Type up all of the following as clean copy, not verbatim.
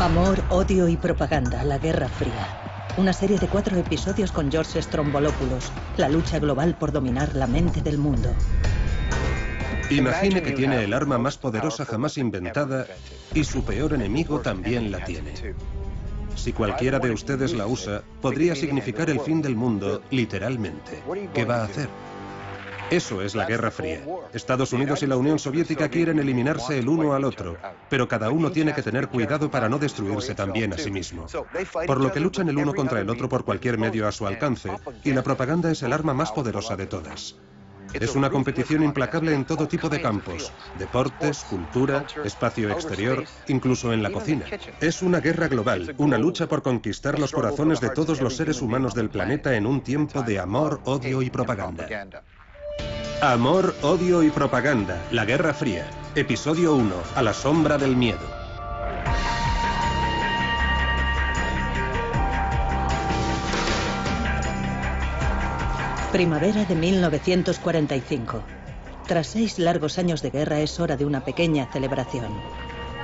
Amor, odio y propaganda, la Guerra Fría. Una serie de 4 episodios con George Stroumboulopoulos. La lucha global por dominar la mente del mundo. Imagine que tiene el arma más poderosa jamás inventada y su peor enemigo también la tiene. Si cualquiera de ustedes la usa, podría significar el fin del mundo, literalmente. ¿Qué va a hacer? Eso es la Guerra Fría. Estados Unidos y la Unión Soviética quieren eliminarse el uno al otro, pero cada uno tiene que tener cuidado para no destruirse también a sí mismo. Por lo que luchan el uno contra el otro por cualquier medio a su alcance, y la propaganda es el arma más poderosa de todas. Es una competición implacable en todo tipo de campos: deportes, cultura, espacio exterior, incluso en la cocina. Es una guerra global, una lucha por conquistar los corazones de todos los seres humanos del planeta en un tiempo de amor, odio y propaganda. Amor, odio y propaganda, la Guerra Fría. Episodio 1, a la sombra del miedo. Primavera de 1945. Tras 6 largos años de guerra es hora de una pequeña celebración.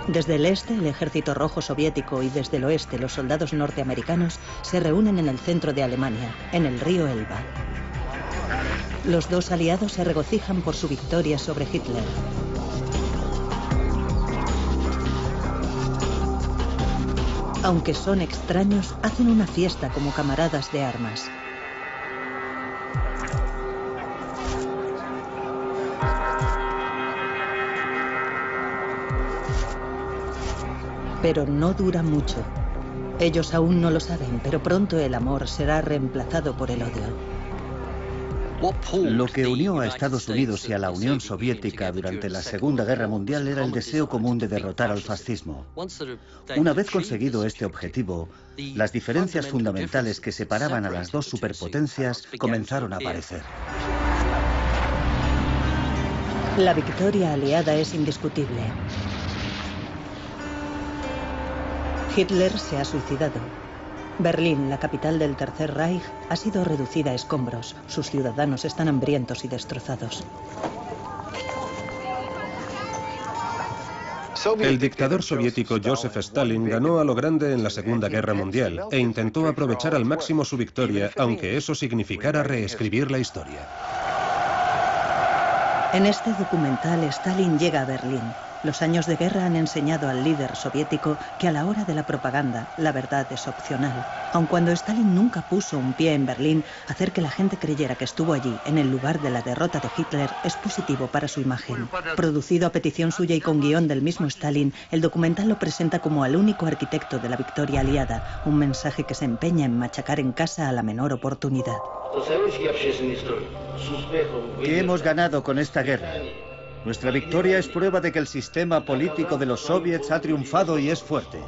Desde el este, el Ejército Rojo Soviético, y desde el oeste, los soldados norteamericanos se reúnen en el centro de Alemania, en el río Elba. Los dos aliados se regocijan por su victoria sobre Hitler. Aunque son extraños, hacen una fiesta como camaradas de armas. Pero no dura mucho. Ellos aún no lo saben, pero pronto el amor será reemplazado por el odio. Lo que unió a Estados Unidos y a la Unión Soviética durante la Segunda Guerra Mundial era el deseo común de derrotar al fascismo. Una vez conseguido este objetivo, las diferencias fundamentales que separaban a las dos superpotencias comenzaron a aparecer. La victoria aliada es indiscutible. Hitler se ha suicidado. Berlín, la capital del Tercer Reich, ha sido reducida a escombros. Sus ciudadanos están hambrientos y destrozados. El dictador soviético Joseph Stalin ganó a lo grande en la Segunda Guerra Mundial e intentó aprovechar al máximo su victoria, aunque eso significara reescribir la historia. En este documental, Stalin llega a Berlín. Los años de guerra han enseñado al líder soviético que a la hora de la propaganda, la verdad es opcional. Aun cuando Stalin nunca puso un pie en Berlín, hacer que la gente creyera que estuvo allí, en el lugar de la derrota de Hitler, es positivo para su imagen. Producido a petición suya y con guión del mismo Stalin, el documental lo presenta como al único arquitecto de la victoria aliada, un mensaje que se empeña en machacar en casa a la menor oportunidad. ¿Qué hemos ganado con esta guerra? Nuestra victoria es prueba de que el sistema político de los soviets ha triunfado y es fuerte.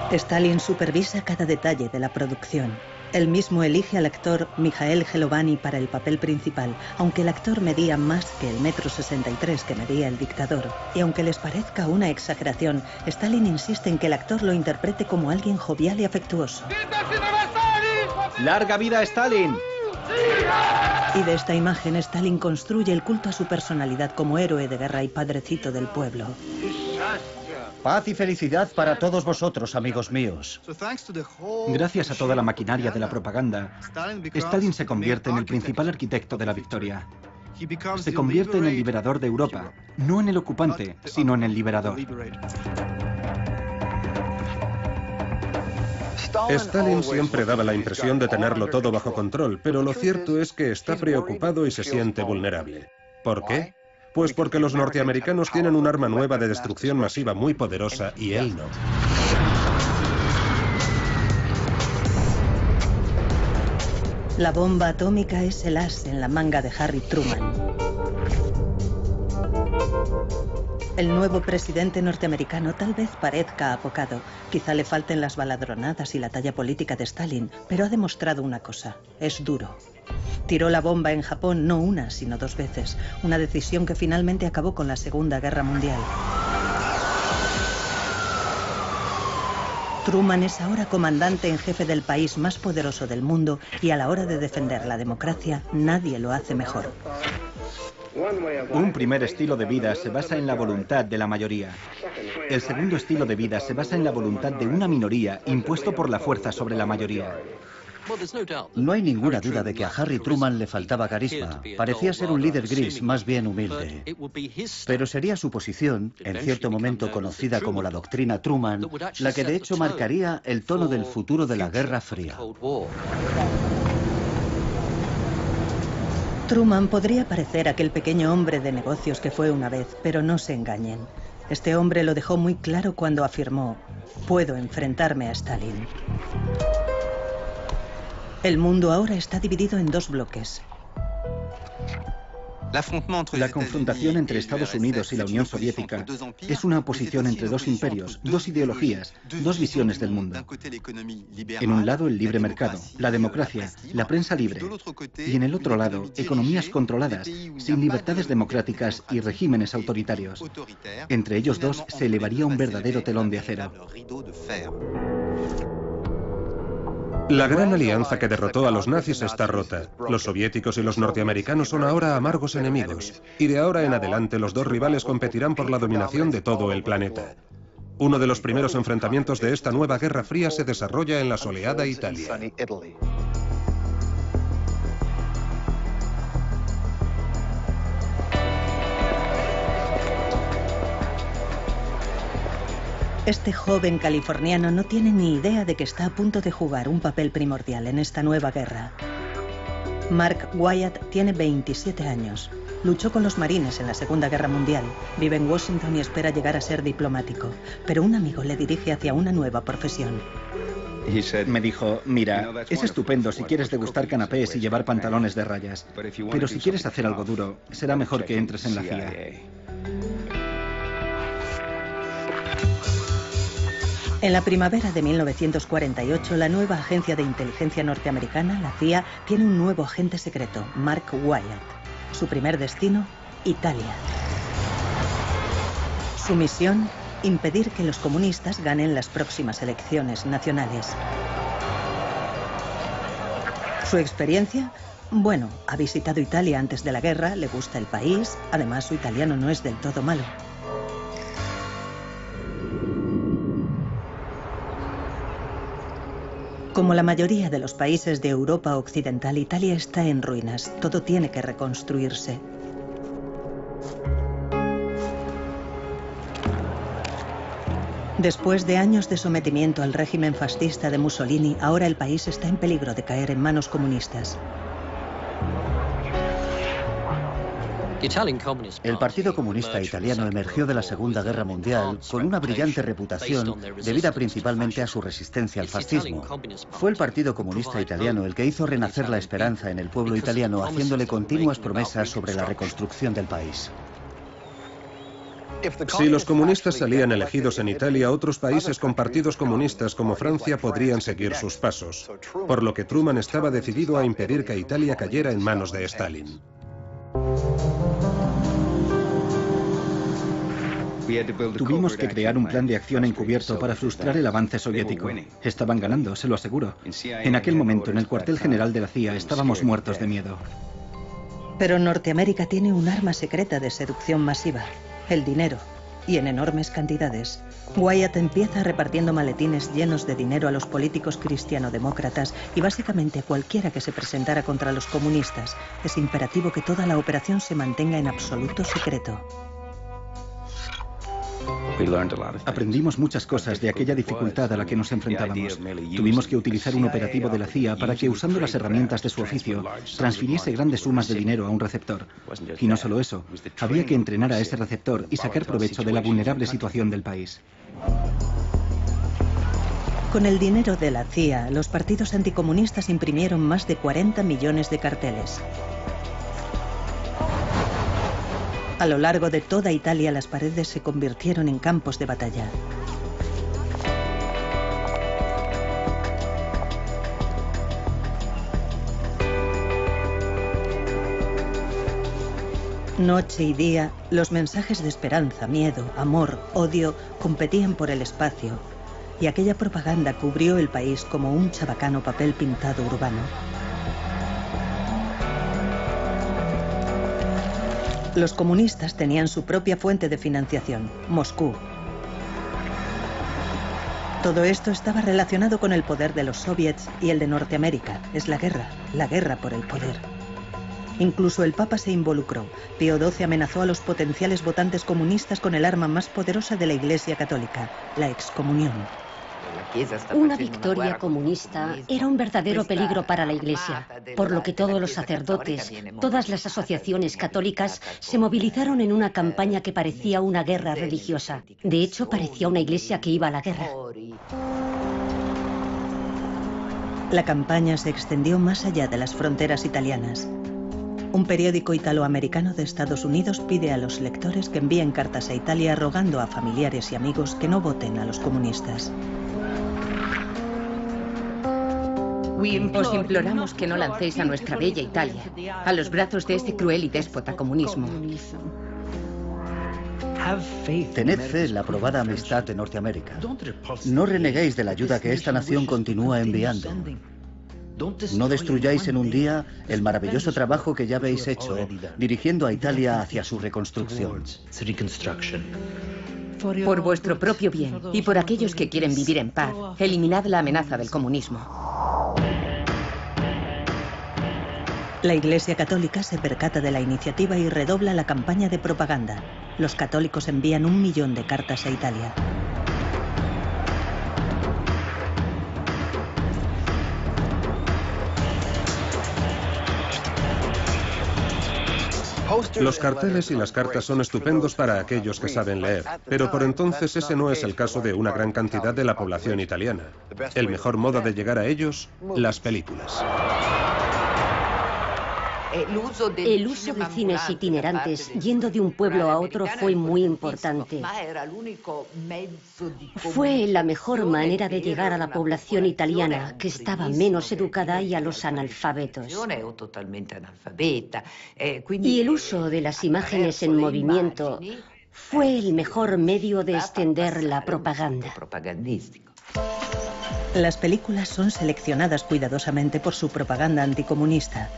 Stalin supervisa cada detalle de la producción. Él mismo elige al actor Mikhail Gelovani para el papel principal, aunque el actor medía más que el 1,63 m que medía el dictador. Y aunque les parezca una exageración, Stalin insiste en que el actor lo interprete como alguien jovial y afectuoso. ¡Larga vida a Stalin! Y de esta imagen, Stalin construye el culto a su personalidad como héroe de guerra y padrecito del pueblo. Paz y felicidad para todos vosotros, amigos míos. Gracias a toda la maquinaria de la propaganda, Stalin se convierte en el principal arquitecto de la victoria. Se convierte en el liberador de Europa, no en el ocupante, sino en el liberador. Stalin siempre daba la impresión de tenerlo todo bajo control, pero lo cierto es que está preocupado y se siente vulnerable. ¿Por qué? Pues porque los norteamericanos tienen un arma nueva de destrucción masiva muy poderosa y él no. La bomba atómica es el as en la manga de Harry Truman. El nuevo presidente norteamericano tal vez parezca apocado. Quizá le falten las baladronadas y la talla política de Stalin, pero ha demostrado una cosa: es duro. Tiró la bomba en Japón no una, sino 2 veces. Una decisión que finalmente acabó con la Segunda Guerra Mundial. Truman es ahora comandante en jefe del país más poderoso del mundo y a la hora de defender la democracia, nadie lo hace mejor. Un primer estilo de vida se basa en la voluntad de la mayoría. El segundo estilo de vida se basa en la voluntad de una minoría impuesto por la fuerza sobre la mayoría. No hay ninguna duda de que a Harry Truman le faltaba carisma. Parecía ser un líder gris, más bien humilde. Pero sería su posición, en cierto momento conocida como la doctrina Truman, la que de hecho marcaría el tono del futuro de la Guerra Fría. Truman podría parecer aquel pequeño hombre de negocios que fue una vez, pero no se engañen. Este hombre lo dejó muy claro cuando afirmó: puedo enfrentarme a Stalin. El mundo ahora está dividido en dos bloques. La confrontación entre Estados Unidos y la Unión Soviética es una oposición entre dos imperios, dos ideologías, dos visiones del mundo. En un lado, el libre mercado, la democracia, la prensa libre. Y en el otro lado, economías controladas, sin libertades democráticas y regímenes autoritarios. Entre ellos dos se elevaría un verdadero telón de acero. La gran alianza que derrotó a los nazis está rota. Los soviéticos y los norteamericanos son ahora amargos enemigos. Y de ahora en adelante los dos rivales competirán por la dominación de todo el planeta. Uno de los primeros enfrentamientos de esta nueva Guerra Fría se desarrolla en la soleada Italia. Este joven californiano no tiene ni idea de que está a punto de jugar un papel primordial en esta nueva guerra. Mark Wyatt tiene 27 años. Luchó con los marines en la Segunda Guerra Mundial. Vive en Washington y espera llegar a ser diplomático. Pero un amigo le dirige hacia una nueva profesión. Me dijo: mira, es estupendo si quieres degustar canapés y llevar pantalones de rayas. Pero si quieres hacer algo duro, será mejor que entres en la CIA. En la primavera de 1948, la nueva agencia de inteligencia norteamericana, la CIA, tiene un nuevo agente secreto, Mark Wyatt. Su primer destino, Italia. Su misión, impedir que los comunistas ganen las próximas elecciones nacionales. Su experiencia, bueno, ha visitado Italia antes de la guerra, le gusta el país, además su italiano no es del todo malo. Como la mayoría de los países de Europa Occidental, Italia está en ruinas. Todo tiene que reconstruirse. Después de años de sometimiento al régimen fascista de Mussolini, ahora el país está en peligro de caer en manos comunistas. El Partido Comunista Italiano emergió de la Segunda Guerra Mundial con una brillante reputación debida principalmente a su resistencia al fascismo. Fue el Partido Comunista Italiano el que hizo renacer la esperanza en el pueblo italiano, haciéndole continuas promesas sobre la reconstrucción del país. Si los comunistas salían elegidos en Italia, otros países con partidos comunistas como Francia podrían seguir sus pasos, por lo que Truman estaba decidido a impedir que Italia cayera en manos de Stalin. Tuvimos que crear un plan de acción encubierto para frustrar el avance soviético. Estaban ganando, se lo aseguro. En aquel momento, en el cuartel general de la CIA, estábamos muertos de miedo. Pero Norteamérica tiene un arma secreta de seducción masiva: el dinero, y en enormes cantidades. Wyatt empieza repartiendo maletines llenos de dinero a los políticos cristianodemócratas y básicamente a cualquiera que se presentara contra los comunistas. Es imperativo que toda la operación se mantenga en absoluto secreto. Aprendimos muchas cosas de aquella dificultad a la que nos enfrentábamos. Tuvimos que utilizar un operativo de la CIA para que, usando las herramientas de su oficio, transfiriese grandes sumas de dinero a un receptor. Y no solo eso, había que entrenar a ese receptor y sacar provecho de la vulnerable situación del país. Con el dinero de la CIA, los partidos anticomunistas imprimieron más de 40 millones de carteles. A lo largo de toda Italia, las paredes se convirtieron en campos de batalla. Noche y día, los mensajes de esperanza, miedo, amor, odio competían por el espacio, y aquella propaganda cubrió el país como un chabacano papel pintado urbano. Los comunistas tenían su propia fuente de financiación, Moscú. Todo esto estaba relacionado con el poder de los soviets y el de Norteamérica. Es la guerra por el poder. Incluso el Papa se involucró. Pío XII amenazó a los potenciales votantes comunistas con el arma más poderosa de la Iglesia Católica, la excomunión. Una victoria comunista era un verdadero peligro para la Iglesia, por lo que todos los sacerdotes, todas las asociaciones católicas se movilizaron en una campaña que parecía una guerra religiosa. De hecho, parecía una iglesia que iba a la guerra. La campaña se extendió más allá de las fronteras italianas. Un periódico italoamericano de Estados Unidos pide a los lectores que envíen cartas a Italia rogando a familiares y amigos que no voten a los comunistas. Os imploramos que no lancéis a nuestra bella Italia a los brazos de ese cruel y déspota comunismo. Tened fe en la probada amistad de Norteamérica. No reneguéis de la ayuda que esta nación continúa enviando. No destruyáis en un día el maravilloso trabajo que ya habéis hecho dirigiendo a Italia hacia su reconstrucción. Por vuestro propio bien y por aquellos que quieren vivir en paz, eliminad la amenaza del comunismo. La Iglesia Católica se percata de la iniciativa y redobla la campaña de propaganda. Los católicos envían 1 millón de cartas a Italia. Los carteles y las cartas son estupendos para aquellos que saben leer, pero por entonces ese no es el caso de una gran cantidad de la población italiana. El mejor modo de llegar a ellos, las películas. El uso de cines itinerantes yendo de un pueblo a otro fue muy importante. Fue la mejor manera de llegar a la población italiana, que estaba menos educada, y a los analfabetos. Y el uso de las imágenes en movimiento fue el mejor medio de extender la propaganda. Las películas son seleccionadas cuidadosamente por su propaganda anticomunista.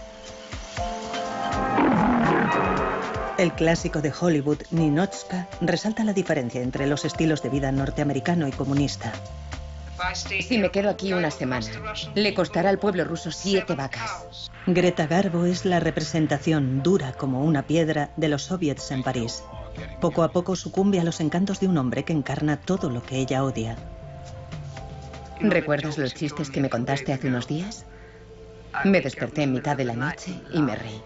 El clásico de Hollywood, Ninotchka, resalta la diferencia entre los estilos de vida norteamericano y comunista. Si me quedo aquí una semana, le costará al pueblo ruso 7 vacas. Greta Garbo es la representación dura como una piedra de los soviets en París. Poco a poco sucumbe a los encantos de un hombre que encarna todo lo que ella odia. ¿Recuerdas los chistes que me contaste hace unos días? Me desperté en mitad de la noche y me reí.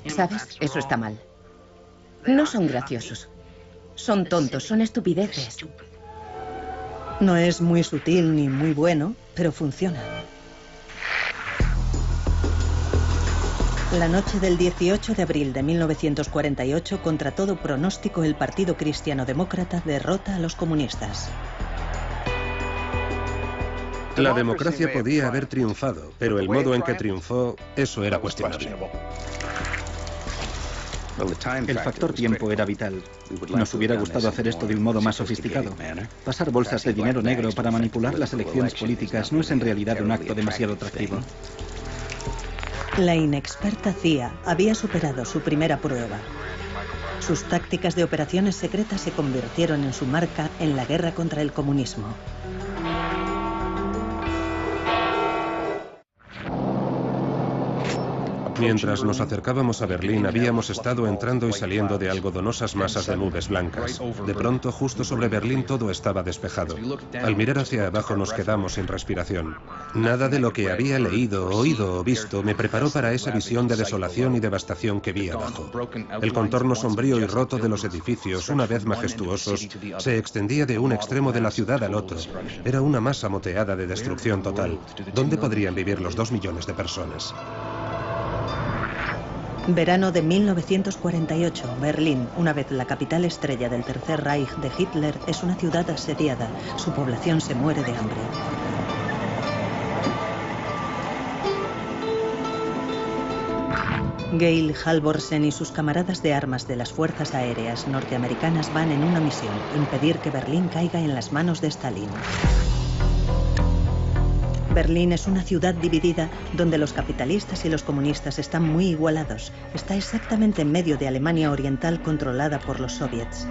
¿Sabes? Eso está mal. No son graciosos. Son tontos, son estupideces. No es muy sutil ni muy bueno, pero funciona. La noche del 18 de abril de 1948, contra todo pronóstico, el Partido Cristiano-Demócrata derrota a los comunistas. La democracia podía haber triunfado, pero el modo en que triunfó, eso era cuestionable. El factor tiempo era vital. Nos hubiera gustado hacer esto de un modo más sofisticado. Pasar bolsas de dinero negro para manipular las elecciones políticas no es en realidad un acto demasiado atractivo. La inexperta CIA había superado su primera prueba. Sus tácticas de operaciones secretas se convirtieron en su marca en la guerra contra el comunismo. Mientras nos acercábamos a Berlín, habíamos estado entrando y saliendo de algodonosas masas de nubes blancas. De pronto, justo sobre Berlín, todo estaba despejado. Al mirar hacia abajo nos quedamos sin respiración. Nada de lo que había leído, oído o visto me preparó para esa visión de desolación y devastación que vi abajo. El contorno sombrío y roto de los edificios, una vez majestuosos, se extendía de un extremo de la ciudad al otro. Era una masa moteada de destrucción total. ¿Dónde podrían vivir los 2 millones de personas? Verano de 1948, Berlín, una vez la capital estrella del Tercer Reich de Hitler, es una ciudad asediada. Su población se muere de hambre. Gail Halvorsen y sus camaradas de armas de las fuerzas aéreas norteamericanas van en una misión: impedir que Berlín caiga en las manos de Stalin. Berlín es una ciudad dividida donde los capitalistas y los comunistas están muy igualados. Está exactamente en medio de Alemania Oriental controlada por los soviets.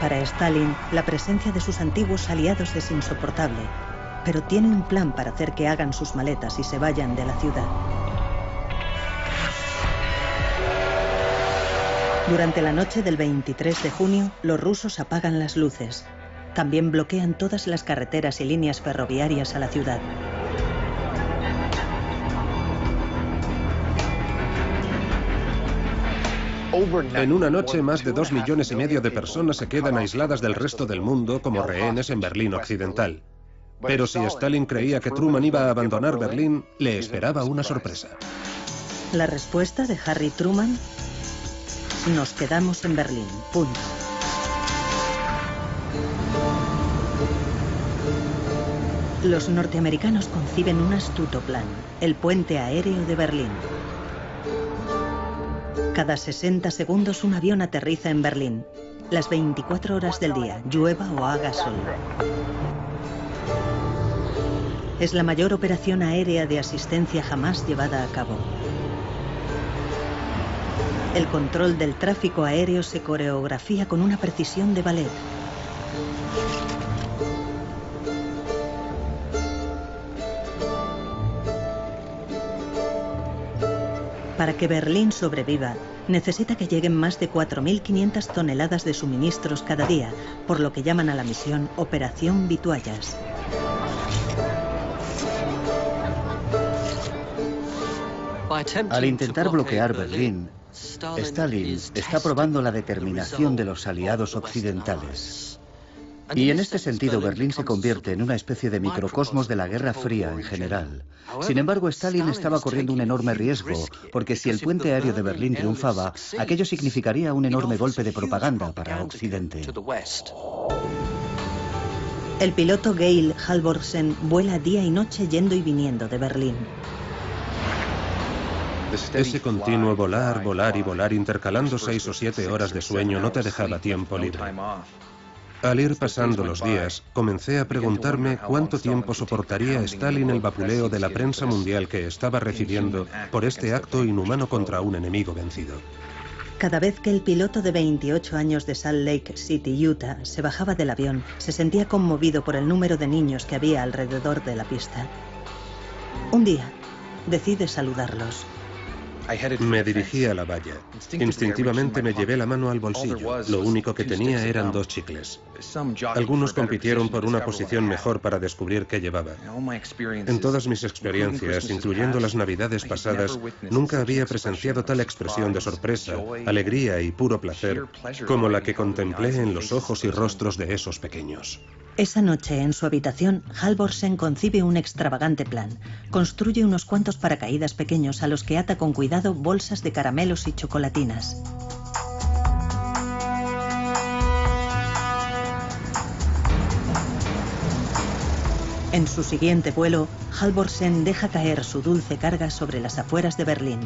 Para Stalin, la presencia de sus antiguos aliados es insoportable, pero tiene un plan para hacer que hagan sus maletas y se vayan de la ciudad. Durante la noche del 23 de junio, los rusos apagan las luces. También bloquean todas las carreteras y líneas ferroviarias a la ciudad. En una noche, más de 2,5 millones de personas se quedan aisladas del resto del mundo como rehenes en Berlín Occidental. Pero si Stalin creía que Truman iba a abandonar Berlín, le esperaba una sorpresa. La respuesta de Harry Truman: nos quedamos en Berlín. Punto. Los norteamericanos conciben un astuto plan: el puente aéreo de Berlín. Cada 60 segundos un avión aterriza en Berlín, las 24 horas del día, llueva o haga sol. Es la mayor operación aérea de asistencia jamás llevada a cabo. El control del tráfico aéreo se coreografía con una precisión de ballet. Para que Berlín sobreviva, necesita que lleguen más de 4.500 toneladas de suministros cada día, por lo que llaman a la misión Operación Vituallas. Al intentar bloquear Berlín, Stalin está probando la determinación de los aliados occidentales. Y en este sentido, Berlín se convierte en una especie de microcosmos de la Guerra Fría en general. Sin embargo, Stalin estaba corriendo un enorme riesgo, porque si el puente aéreo de Berlín triunfaba, aquello significaría un enorme golpe de propaganda para Occidente. El piloto Georg Halvorsen vuela día y noche yendo y viniendo de Berlín. Ese continuo volar, volar y volar, intercalando 6 o 7 horas de sueño, no te dejaba tiempo libre. Al ir pasando los días, comencé a preguntarme cuánto tiempo soportaría Stalin el vapuleo de la prensa mundial que estaba recibiendo por este acto inhumano contra un enemigo vencido. Cada vez que el piloto de 28 años de Salt Lake City, Utah, se bajaba del avión, se sentía conmovido por el número de niños que había alrededor de la pista. Un día, decide saludarlos. Me dirigí a la valla. Instintivamente me llevé la mano al bolsillo. Lo único que tenía eran 2 chicles. Algunos compitieron por una posición mejor para descubrir qué llevaba. En todas mis experiencias, incluyendo las navidades pasadas, nunca había presenciado tal expresión de sorpresa, alegría y puro placer como la que contemplé en los ojos y rostros de esos pequeños. Esa noche, en su habitación, Halvorsen concibe un extravagante plan. Construye unos cuantos paracaídas pequeños a los que ata con cuidado bolsas de caramelos y chocolatinas. En su siguiente vuelo, Halvorsen deja caer su dulce carga sobre las afueras de Berlín.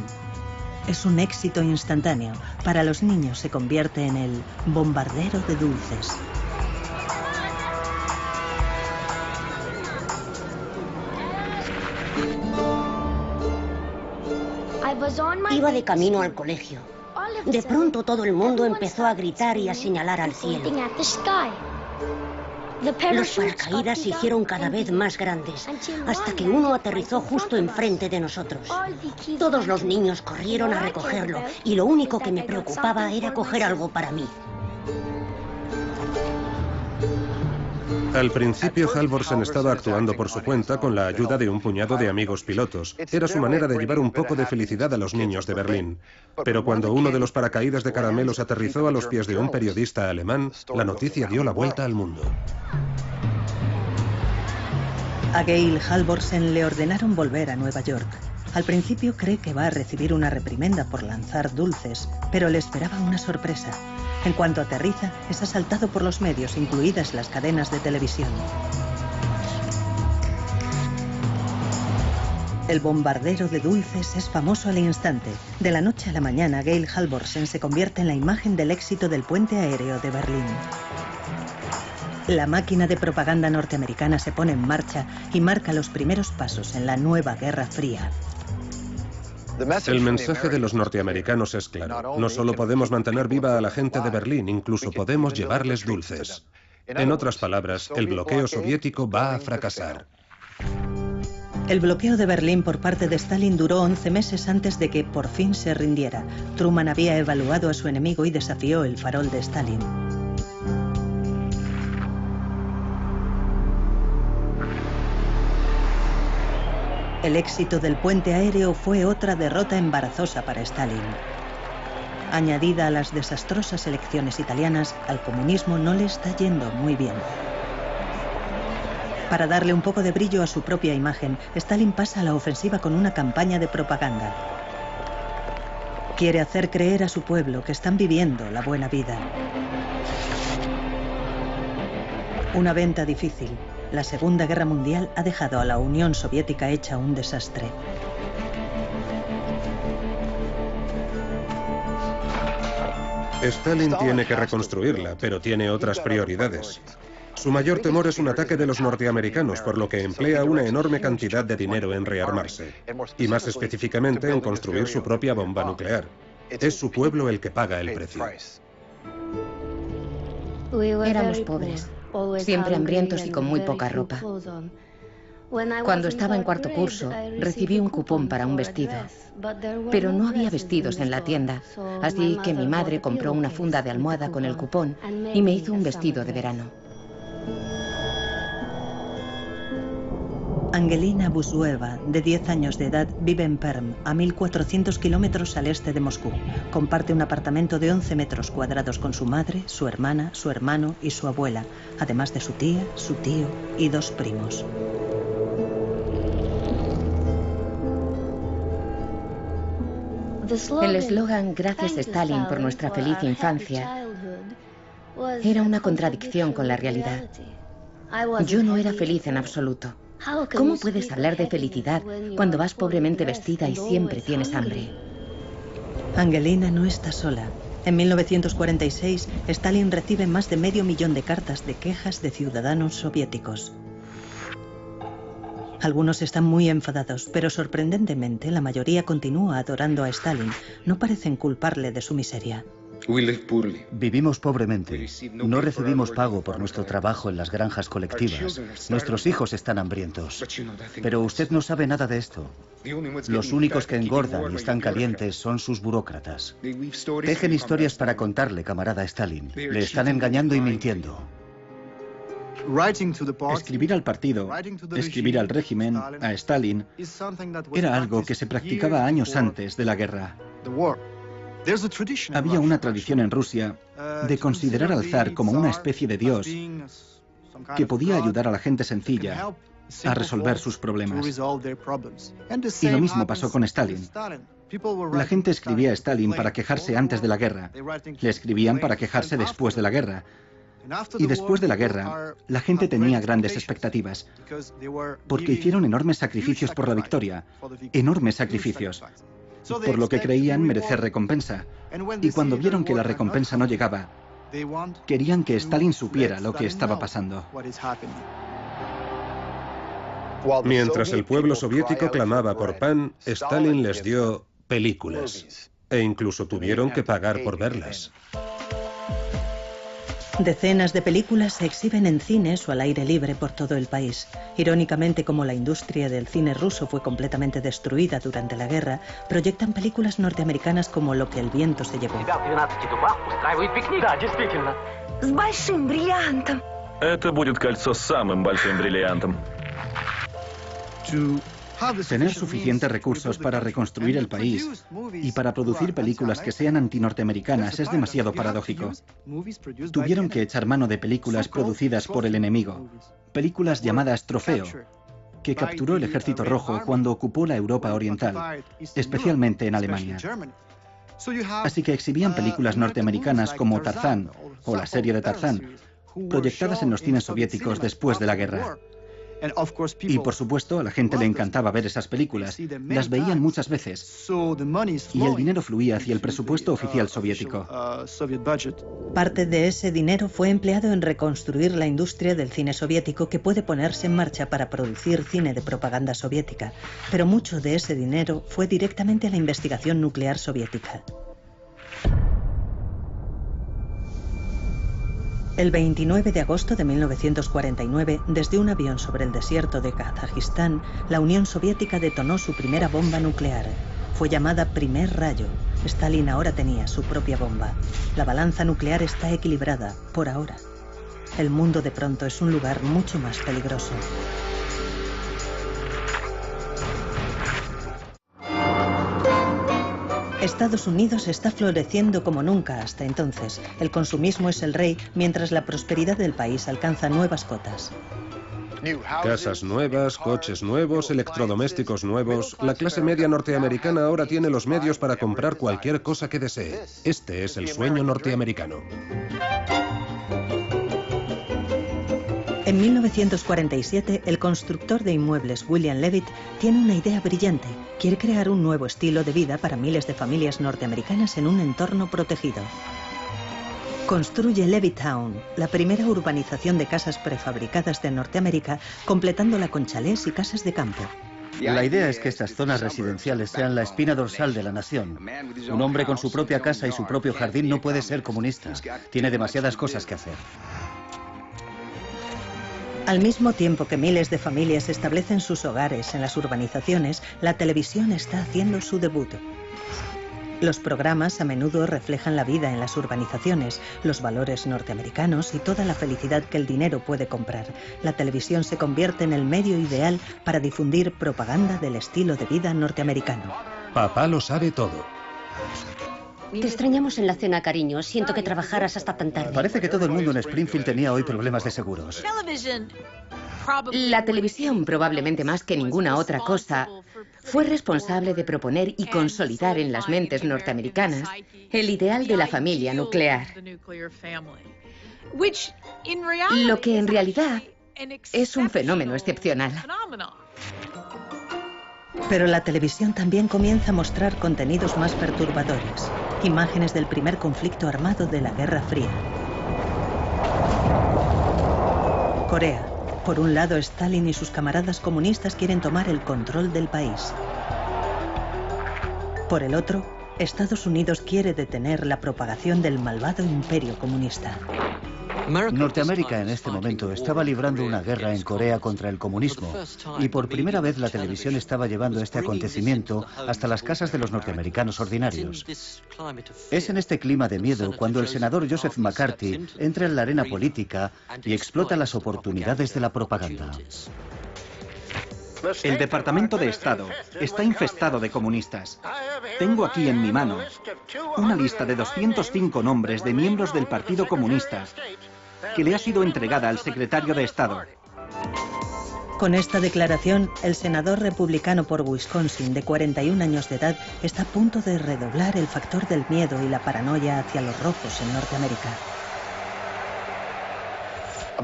Es un éxito instantáneo. Para los niños se convierte en el bombardero de dulces. Iba de camino al colegio. De pronto todo el mundo empezó a gritar y a señalar al cielo. Los paracaídas se hicieron cada vez más grandes, hasta que uno aterrizó justo enfrente de nosotros. Todos los niños corrieron a recogerlo, y lo único que me preocupaba era coger algo para mí. Al principio, Halvorsen estaba actuando por su cuenta con la ayuda de un puñado de amigos pilotos. Era su manera de llevar un poco de felicidad a los niños de Berlín. Pero cuando uno de los paracaídas de caramelos aterrizó a los pies de un periodista alemán, la noticia dio la vuelta al mundo. A Georg Halvorsen le ordenaron volver a Nueva York. Al principio cree que va a recibir una reprimenda por lanzar dulces, pero le esperaba una sorpresa. En cuanto aterriza, es asaltado por los medios, incluidas las cadenas de televisión. El bombardero de dulces es famoso al instante. De la noche a la mañana, Georg Halvorsen se convierte en la imagen del éxito del puente aéreo de Berlín. La máquina de propaganda norteamericana se pone en marcha y marca los primeros pasos en la nueva Guerra Fría. El mensaje de los norteamericanos es claro. No solo podemos mantener viva a la gente de Berlín, incluso podemos llevarles dulces. En otras palabras, el bloqueo soviético va a fracasar. El bloqueo de Berlín por parte de Stalin duró 11 meses antes de que por fin se rindiera. Truman había evaluado a su enemigo y desafió el farol de Stalin. El éxito del puente aéreo fue otra derrota embarazosa para Stalin. Añadida a las desastrosas elecciones italianas, al comunismo no le está yendo muy bien. Para darle un poco de brillo a su propia imagen, Stalin pasa a la ofensiva con una campaña de propaganda. Quiere hacer creer a su pueblo que están viviendo la buena vida. Una venta difícil. La Segunda Guerra Mundial ha dejado a la Unión Soviética hecha un desastre. Stalin tiene que reconstruirla, pero tiene otras prioridades. Su mayor temor es un ataque de los norteamericanos, por lo que emplea una enorme cantidad de dinero en rearmarse, y más específicamente en construir su propia bomba nuclear. Es su pueblo el que paga el precio. Éramos pobres, siempre hambrientos y con muy poca ropa. Cuando estaba en cuarto curso, recibí un cupón para un vestido, pero no había vestidos en la tienda, así que mi madre compró una funda de almohada con el cupón y me hizo un vestido de verano. Angelina Busueva, de 10 años de edad, vive en Perm, a 1.400 kilómetros al este de Moscú. Comparte un apartamento de 11 metros cuadrados con su madre, su hermana, su hermano y su abuela, además de su tía, su tío y 2 primos. El eslogan "Gracias Stalin por nuestra feliz infancia" era una contradicción con la realidad. Yo no era feliz en absoluto. ¿Cómo puedes hablar de felicidad cuando vas pobremente vestida y siempre tienes hambre? Angelina no está sola. En 1946, Stalin recibe más de 500.000 de cartas de quejas de ciudadanos soviéticos. Algunos están muy enfadados, pero sorprendentemente la mayoría continúa adorando a Stalin. No parecen culparle de su miseria. Vivimos pobremente. No recibimos pago por nuestro trabajo en las granjas colectivas. Nuestros hijos están hambrientos. Pero usted no sabe nada de esto. Los únicos que engordan y están calientes son sus burócratas. Tejen historias para contarle, camarada Stalin. Le están engañando y mintiendo. Escribir al partido, escribir al régimen, a Stalin, era algo que se practicaba años antes de la guerra. Había una tradición en Rusia de considerar al zar como una especie de dios que podía ayudar a la gente sencilla a resolver sus problemas. Y lo mismo pasó con Stalin. La gente escribía a Stalin para quejarse antes de la guerra. Le escribían para quejarse después de la guerra. Y después de la guerra, la gente tenía grandes expectativas, porque hicieron enormes sacrificios por la victoria, enormes sacrificios, por lo que creían merecer recompensa. Y cuando vieron que la recompensa no llegaba, querían que Stalin supiera lo que estaba pasando. Mientras el pueblo soviético clamaba por pan, Stalin les dio películas, e incluso tuvieron que pagar por verlas. Decenas de películas se exhiben en cines o al aire libre por todo el país. Irónicamente, como la industria del cine ruso fue completamente destruida durante la guerra, proyectan películas norteamericanas como Lo que el viento se llevó. Это будет кольцо с самым большим бриллиантом. Tener suficientes recursos para reconstruir el país y para producir películas que sean antinorteamericanas es demasiado paradójico. Tuvieron que echar mano de películas producidas por el enemigo, películas llamadas Trofeo, que capturó el Ejército Rojo cuando ocupó la Europa Oriental, especialmente en Alemania. Así que exhibían películas norteamericanas como Tarzán o la serie de Tarzán, proyectadas en los cines soviéticos después de la guerra. Y por supuesto, a la gente le encantaba ver esas películas. Las veían muchas veces. Y el dinero fluía hacia el presupuesto oficial soviético. Parte de ese dinero fue empleado en reconstruir la industria del cine soviético, que puede ponerse en marcha para producir cine de propaganda soviética. Pero mucho de ese dinero fue directamente a la investigación nuclear soviética. El 29 de agosto de 1949, desde un avión sobre el desierto de Kazajistán, la Unión Soviética detonó su primera bomba nuclear. Fue llamada Primer Rayo. Stalin ahora tenía su propia bomba. La balanza nuclear está equilibrada, por ahora. El mundo de pronto es un lugar mucho más peligroso. Estados Unidos está floreciendo como nunca hasta entonces. El consumismo es el rey, mientras la prosperidad del país alcanza nuevas cotas. Casas nuevas, coches nuevos, electrodomésticos nuevos. La clase media norteamericana ahora tiene los medios para comprar cualquier cosa que desee. Este es el sueño norteamericano. En 1947, el constructor de inmuebles William Levitt tiene una idea brillante. Quiere crear un nuevo estilo de vida para miles de familias norteamericanas en un entorno protegido. Construye Levittown, la primera urbanización de casas prefabricadas de Norteamérica, completándola con chalés y casas de campo. La idea es que estas zonas residenciales sean la espina dorsal de la nación. Un hombre con su propia casa y su propio jardín no puede ser comunista. Tiene demasiadas cosas que hacer. Al mismo tiempo que miles de familias establecen sus hogares en las urbanizaciones, la televisión está haciendo su debut. Los programas a menudo reflejan la vida en las urbanizaciones, los valores norteamericanos y toda la felicidad que el dinero puede comprar. La televisión se convierte en el medio ideal para difundir propaganda del estilo de vida norteamericano. Papá lo sabe todo. Te extrañamos en la cena, cariño. Siento que trabajaras hasta tan tarde. Parece que todo el mundo en Springfield tenía hoy problemas de seguros. La televisión, probablemente más que ninguna otra cosa, fue responsable de proponer y consolidar en las mentes norteamericanas el ideal de la familia nuclear. Lo que en realidad es un fenómeno excepcional. Pero la televisión también comienza a mostrar contenidos más perturbadores. Imágenes del primer conflicto armado de la Guerra Fría. Corea. Por un lado, Stalin y sus camaradas comunistas quieren tomar el control del país. Por el otro, Estados Unidos quiere detener la propagación del malvado imperio comunista. Norteamérica en este momento estaba librando una guerra en Corea contra el comunismo y por primera vez la televisión estaba llevando este acontecimiento hasta las casas de los norteamericanos ordinarios. Es en este clima de miedo cuando el senador Joseph McCarthy entra en la arena política y explota las oportunidades de la propaganda. El Departamento de Estado está infestado de comunistas. Tengo aquí en mi mano una lista de 205 nombres de miembros del Partido Comunista que le ha sido entregada al secretario de Estado. Con esta declaración, el senador republicano por Wisconsin, de 41 años de edad, está a punto de redoblar el factor del miedo y la paranoia hacia los rojos en Norteamérica.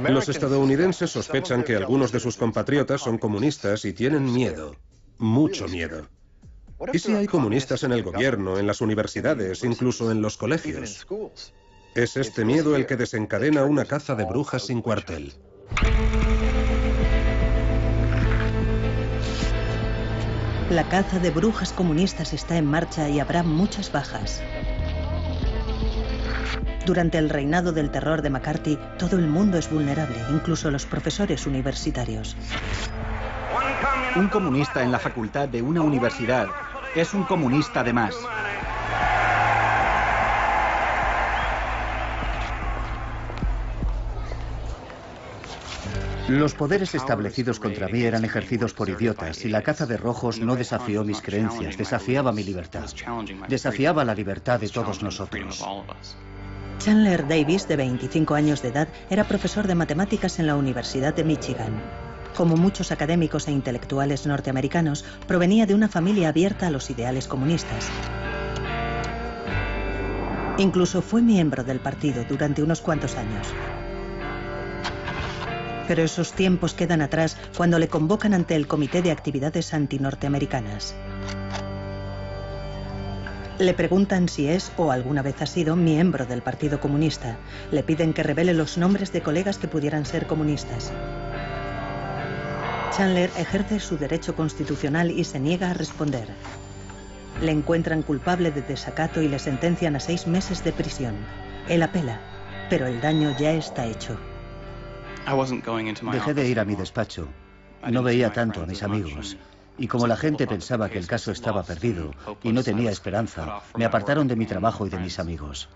Los estadounidenses sospechan que algunos de sus compatriotas son comunistas y tienen miedo, mucho miedo. ¿Y si hay comunistas en el gobierno, en las universidades, incluso en los colegios? Es este miedo el que desencadena una caza de brujas sin cuartel. La caza de brujas comunistas está en marcha y habrá muchas bajas. Durante el reinado del terror de McCarthy, todo el mundo es vulnerable, incluso los profesores universitarios. Un comunista en la facultad de una universidad es un comunista de más. Los poderes establecidos contra mí eran ejercidos por idiotas y la caza de rojos no desafió mis creencias, desafiaba mi libertad. Desafiaba la libertad de todos nosotros. Chandler Davis, de 25 años de edad, era profesor de matemáticas en la Universidad de Michigan. Como muchos académicos e intelectuales norteamericanos, provenía de una familia abierta a los ideales comunistas. Incluso fue miembro del partido durante unos cuantos años. Pero esos tiempos quedan atrás cuando le convocan ante el Comité de Actividades Antinorteamericanas. Le preguntan si es o alguna vez ha sido miembro del Partido Comunista. Le piden que revele los nombres de colegas que pudieran ser comunistas. Chandler ejerce su derecho constitucional y se niega a responder. Le encuentran culpable de desacato y le sentencian a 6 meses de prisión. Él apela, pero el daño ya está hecho. Dejé de ir a mi despacho. No veía tanto a mis amigos. Y como la gente pensaba que el caso estaba perdido y no tenía esperanza, me apartaron de mi trabajo y de mis amigos.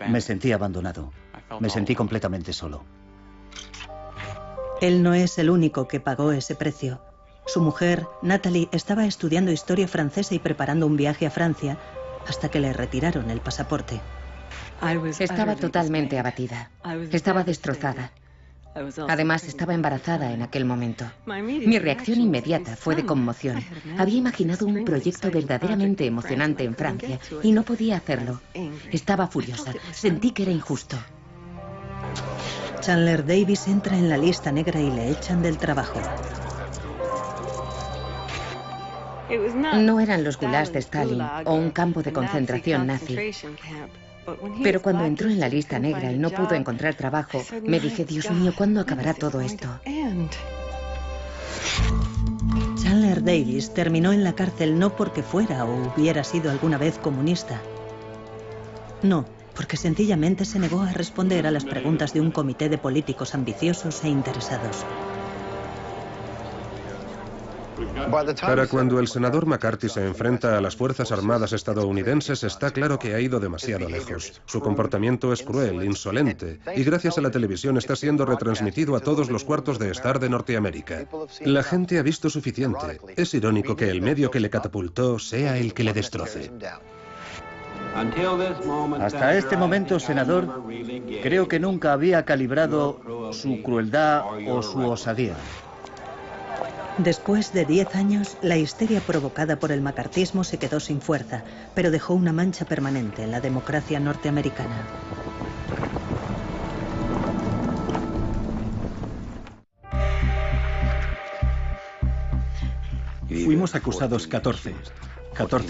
Me sentí abandonado. Me sentí completamente solo. Él no es el único que pagó ese precio. Su mujer, Natalie, estaba estudiando historia francesa y preparando un viaje a Francia hasta que le retiraron el pasaporte. Estaba totalmente abatida. Estaba destrozada. Además, estaba embarazada en aquel momento. Mi reacción inmediata fue de conmoción. Había imaginado un proyecto verdaderamente emocionante en Francia y no podía hacerlo. Estaba furiosa. Sentí que era injusto. Chandler Davis entra en la lista negra y le echan del trabajo. No eran los gulags de Stalin o un campo de concentración nazi. Pero cuando entró en la lista negra y no pudo encontrar trabajo, me dije, Dios mío, ¿cuándo acabará todo esto? Chandler Davis terminó en la cárcel no porque fuera o hubiera sido alguna vez comunista. No, porque sencillamente se negó a responder a las preguntas de un comité de políticos ambiciosos e interesados. Para cuando el senador McCarthy se enfrenta a las Fuerzas Armadas estadounidenses, está claro que ha ido demasiado lejos. Su comportamiento es cruel, insolente, y gracias a la televisión está siendo retransmitido a todos los cuartos de estar de Norteamérica. La gente ha visto suficiente. Es irónico que el medio que le catapultó sea el que le destroce. Hasta este momento, senador, creo que nunca había calibrado su crueldad o su osadía. Después de 10 años, la histeria provocada por el macartismo se quedó sin fuerza, pero dejó una mancha permanente en la democracia norteamericana. Fuimos acusados 14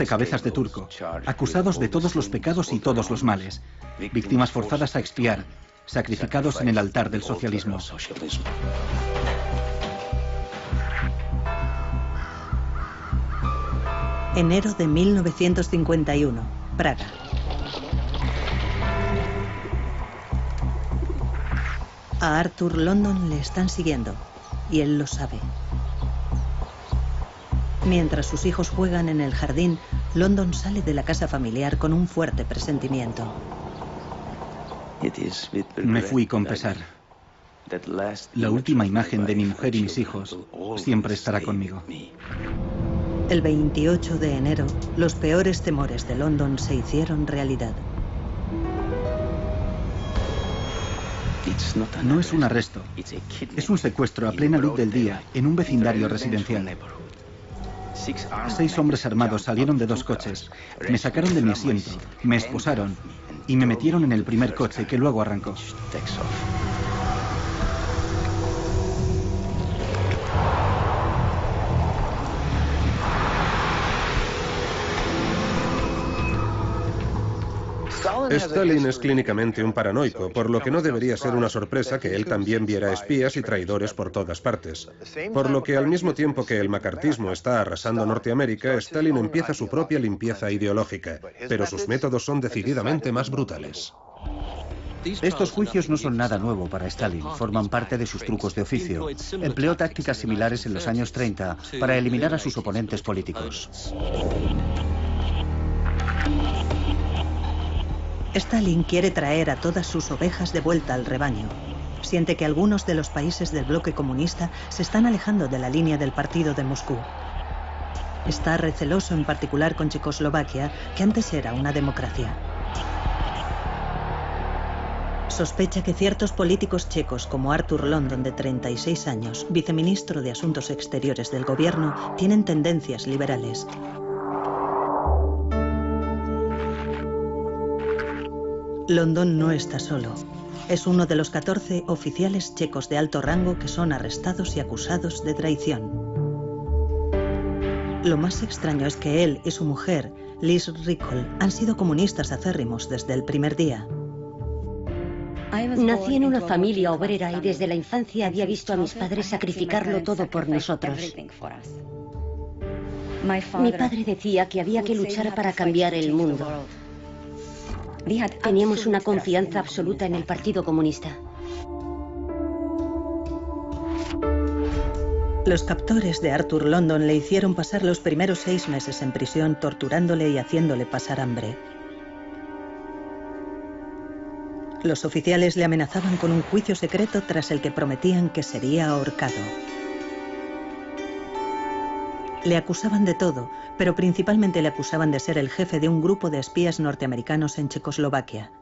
cabezas de turco, acusados de todos los pecados y todos los males, víctimas forzadas a expiar, sacrificados en el altar del socialismo. Enero de 1951, Praga. A Arthur London le están siguiendo, y él lo sabe. Mientras sus hijos juegan en el jardín, London sale de la casa familiar con un fuerte presentimiento. Me fui con pesar. La última imagen de mi mujer y mis hijos siempre estará conmigo. El 28 de enero, los peores temores de London se hicieron realidad. No es un arresto, es un secuestro a plena luz del día en un vecindario residencial. 6 hombres armados salieron de 2 coches, me sacaron de mi asiento, me esposaron y me metieron en el primer coche que luego arrancó. Stalin es clínicamente un paranoico, por lo que no debería ser una sorpresa que él también viera espías y traidores por todas partes. Por lo que al mismo tiempo que el macartismo está arrasando Norteamérica, Stalin empieza su propia limpieza ideológica, pero sus métodos son decididamente más brutales. Estos juicios no son nada nuevo para Stalin, forman parte de sus trucos de oficio. Empleó tácticas similares en los años 30 para eliminar a sus oponentes políticos. Stalin quiere traer a todas sus ovejas de vuelta al rebaño. Siente que algunos de los países del bloque comunista se están alejando de la línea del partido de Moscú. Está receloso en particular con Checoslovaquia, que antes era una democracia. Sospecha que ciertos políticos checos como Arthur London, de 36 años, viceministro de Asuntos Exteriores del gobierno, tienen tendencias liberales. London no está solo. Es uno de los 14 oficiales checos de alto rango que son arrestados y acusados de traición. Lo más extraño es que él y su mujer, Liz Rickle, han sido comunistas acérrimos desde el primer día. Nací en una familia obrera y desde la infancia había visto a mis padres sacrificarlo todo por nosotros. Mi padre decía que había que luchar para cambiar el mundo. Teníamos una confianza absoluta en el Partido Comunista. Los captores de Arthur London le hicieron pasar los primeros 6 meses en prisión, torturándole y haciéndole pasar hambre. Los oficiales le amenazaban con un juicio secreto tras el que prometían que sería ahorcado. Le acusaban de todo, pero principalmente le acusaban de ser el jefe de un grupo de espías norteamericanos en Checoslovaquia.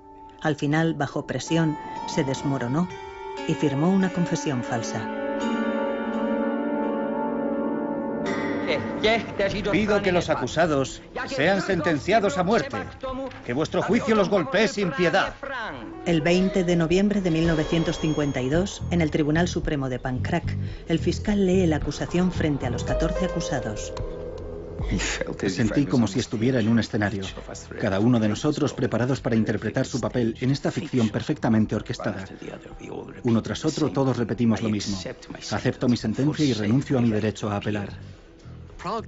Al final, bajo presión, se desmoronó y firmó una confesión falsa. Pido que los acusados sean sentenciados a muerte, que vuestro juicio los golpee sin piedad. El 20 de noviembre de 1952, en el Tribunal Supremo de Pankrak, el fiscal lee la acusación frente a los 14 acusados. Sentí como si estuviera en un escenario, cada uno de nosotros preparados para interpretar su papel en esta ficción perfectamente orquestada. Uno tras otro todos repetimos lo mismo. Acepto mi sentencia y renuncio a mi derecho a apelar.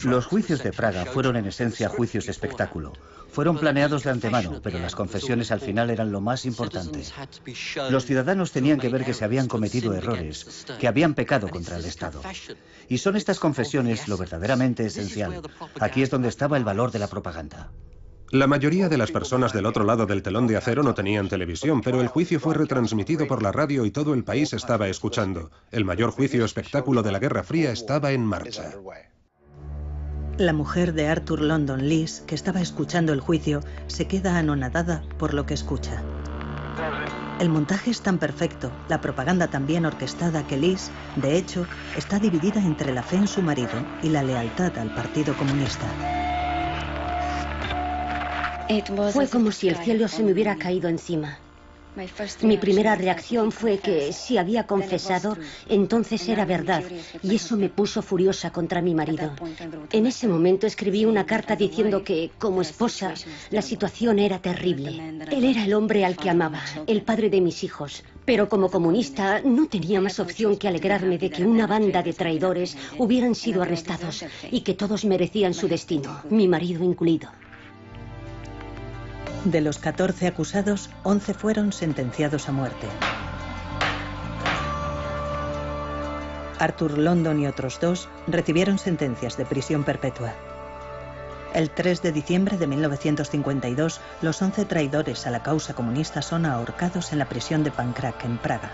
Los juicios de Praga fueron en esencia juicios de espectáculo. Fueron planeados de antemano, pero las confesiones al final eran lo más importante. Los ciudadanos tenían que ver que se habían cometido errores, que habían pecado contra el Estado. Y son estas confesiones lo verdaderamente esencial. Aquí es donde estaba el valor de la propaganda. La mayoría de las personas del otro lado del telón de acero no tenían televisión, pero el juicio fue retransmitido por la radio y todo el país estaba escuchando. El mayor juicio espectáculo de la Guerra Fría estaba en marcha. La mujer de Arthur London, Liz, que estaba escuchando el juicio, se queda anonadada por lo que escucha. El montaje es tan perfecto, la propaganda tan bien orquestada que Liz, de hecho, está dividida entre la fe en su marido y la lealtad al Partido Comunista. Fue como si el cielo se me hubiera caído encima. Mi primera reacción fue que si había confesado, entonces era verdad, y eso me puso furiosa contra mi marido. En ese momento escribí una carta diciendo que, como esposa, la situación era terrible. Él era el hombre al que amaba, el padre de mis hijos, pero como comunista no tenía más opción que alegrarme de que una banda de traidores hubieran sido arrestados y que todos merecían su destino, mi marido incluido. De los 14 acusados, 11 fueron sentenciados a muerte. Arthur London y otros 2 recibieron sentencias de prisión perpetua. El 3 de diciembre de 1952, los 11 traidores a la causa comunista son ahorcados en la prisión de Pankrak, en Praga.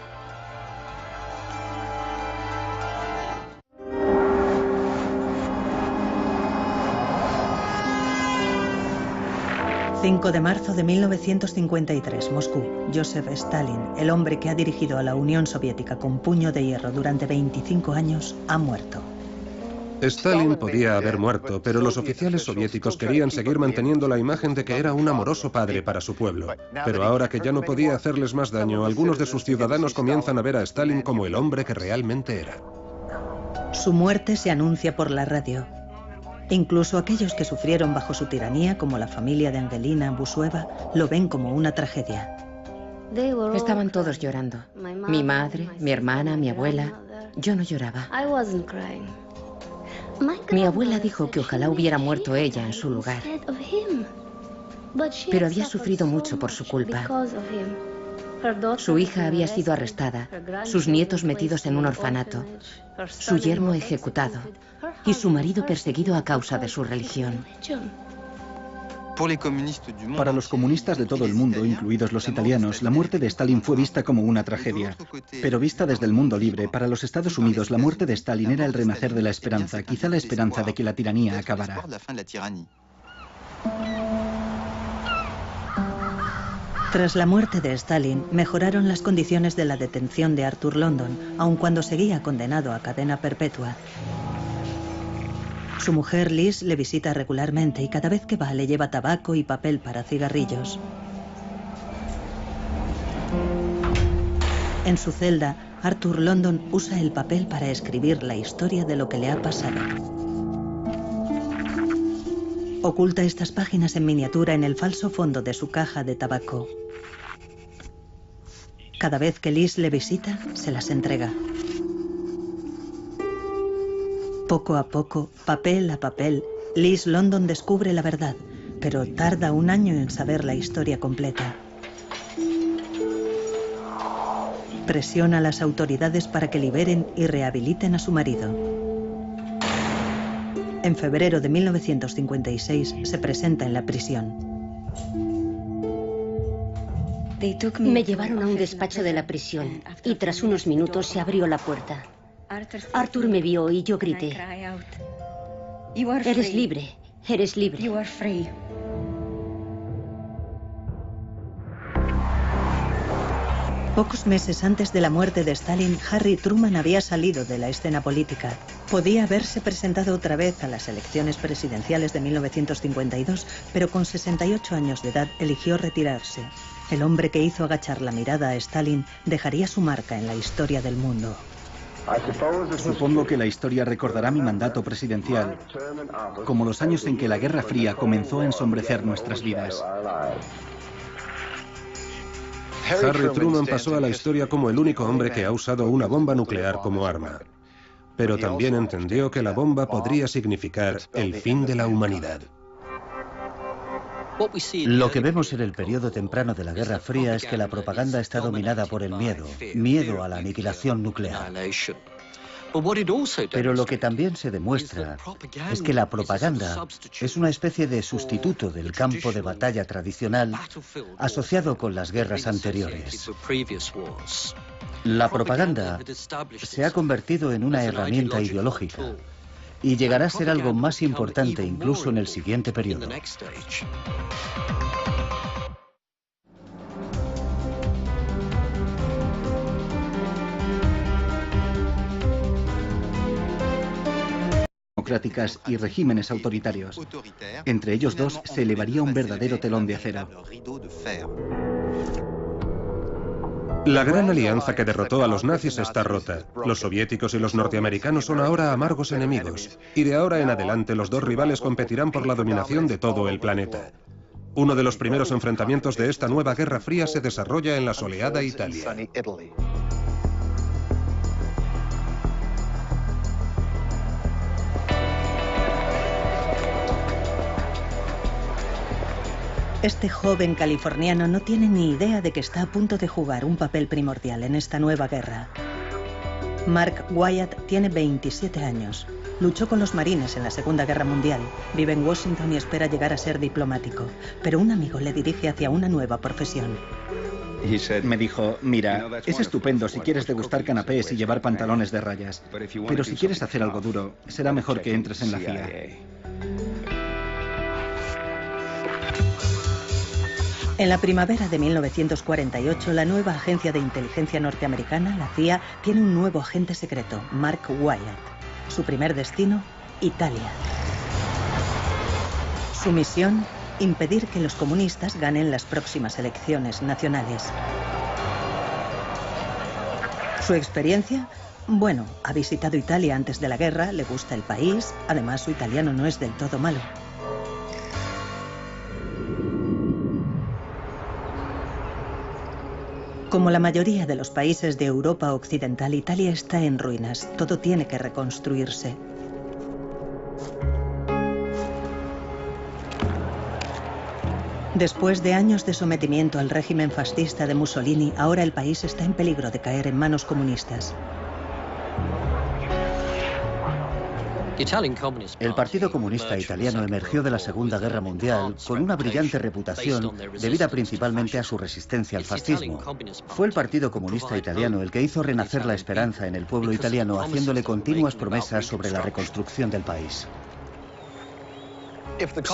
El 5 de marzo de 1953, Moscú. Joseph Stalin, el hombre que ha dirigido a la Unión Soviética con puño de hierro durante 25 años, ha muerto. Stalin podía haber muerto, pero los oficiales soviéticos querían seguir manteniendo la imagen de que era un amoroso padre para su pueblo. Pero ahora que ya no podía hacerles más daño, algunos de sus ciudadanos comienzan a ver a Stalin como el hombre que realmente era. Su muerte se anuncia por la radio. Incluso aquellos que sufrieron bajo su tiranía, como la familia de Angelina Busueva, lo ven como una tragedia. Estaban todos llorando. Mi madre, mi hermana, mi abuela. Yo no lloraba. Mi abuela dijo que ojalá hubiera muerto ella en su lugar. Pero había sufrido mucho por su culpa. Su hija había sido arrestada, sus nietos metidos en un orfanato, su yerno ejecutado y su marido perseguido a causa de su religión. Para los comunistas de todo el mundo, incluidos los italianos, la muerte de Stalin fue vista como una tragedia. Pero vista desde el mundo libre, para los Estados Unidos, la muerte de Stalin era el renacer de la esperanza, quizá la esperanza de que la tiranía acabara. Tras la muerte de Stalin, mejoraron las condiciones de la detención de Arthur London, aun cuando seguía condenado a cadena perpetua. Su mujer Liz le visita regularmente y cada vez que va le lleva tabaco y papel para cigarrillos. En su celda, Arthur London usa el papel para escribir la historia de lo que le ha pasado. Oculta estas páginas en miniatura en el falso fondo de su caja de tabaco. Cada vez que Liz le visita, se las entrega. Poco a poco, papel a papel, Liz London descubre la verdad, pero tarda un año en saber la historia completa. Presiona a las autoridades para que liberen y rehabiliten a su marido. En febrero de 1956 se presenta en la prisión. Me llevaron a un despacho de la prisión y tras unos minutos se abrió la puerta. Arthur me vio y yo grité: "Eres libre, eres libre". Pocos meses antes de la muerte de Stalin, Harry Truman había salido de la escena política. Podía haberse presentado otra vez a las elecciones presidenciales de 1952, pero con 68 años de edad eligió retirarse. El hombre que hizo agachar la mirada a Stalin dejaría su marca en la historia del mundo. Supongo que la historia recordará mi mandato presidencial como los años en que la Guerra Fría comenzó a ensombrecer nuestras vidas. Harry Truman pasó a la historia como el único hombre que ha usado una bomba nuclear como arma. Pero también entendió que la bomba podría significar el fin de la humanidad. Lo que vemos en el periodo temprano de la Guerra Fría es que la propaganda está dominada por el miedo a la aniquilación nuclear. Pero lo que también se demuestra es que la propaganda es una especie de sustituto del campo de batalla tradicional asociado con las guerras anteriores. La propaganda se ha convertido en una herramienta ideológica y llegará a ser algo más importante incluso en el siguiente periodo. Democráticas y regímenes autoritarios. Entre ellos dos se elevaría un verdadero telón de acero. La gran alianza que derrotó a los nazis está rota. Los soviéticos y los norteamericanos son ahora amargos enemigos. Y de ahora en adelante los dos rivales competirán por la dominación de todo el planeta. Uno de los primeros enfrentamientos de esta nueva Guerra Fría se desarrolla en la soleada Italia. Este joven californiano no tiene ni idea de que está a punto de jugar un papel primordial en esta nueva guerra. Mark Wyatt tiene 27 años. Luchó con los marines en la Segunda Guerra Mundial. Vive en Washington y espera llegar a ser diplomático. Pero un amigo le dirige hacia una nueva profesión. Me dijo: mira, es estupendo si quieres degustar canapés y llevar pantalones de rayas. Pero si quieres hacer algo duro, será mejor que entres en la CIA. En la primavera de 1948, la nueva agencia de inteligencia norteamericana, la CIA, tiene un nuevo agente secreto, Mark Wyatt. Su primer destino, Italia. Su misión, impedir que los comunistas ganen las próximas elecciones nacionales. Su experiencia, bueno, ha visitado Italia antes de la guerra, le gusta el país, además su italiano no es del todo malo. Como la mayoría de los países de Europa Occidental, Italia está en ruinas. Todo tiene que reconstruirse. Después de años de sometimiento al régimen fascista de Mussolini, ahora el país está en peligro de caer en manos comunistas. El Partido Comunista Italiano emergió de la Segunda Guerra Mundial con una brillante reputación debida principalmente a su resistencia al fascismo. Fue el Partido Comunista Italiano el que hizo renacer la esperanza en el pueblo italiano, haciéndole continuas promesas sobre la reconstrucción del país.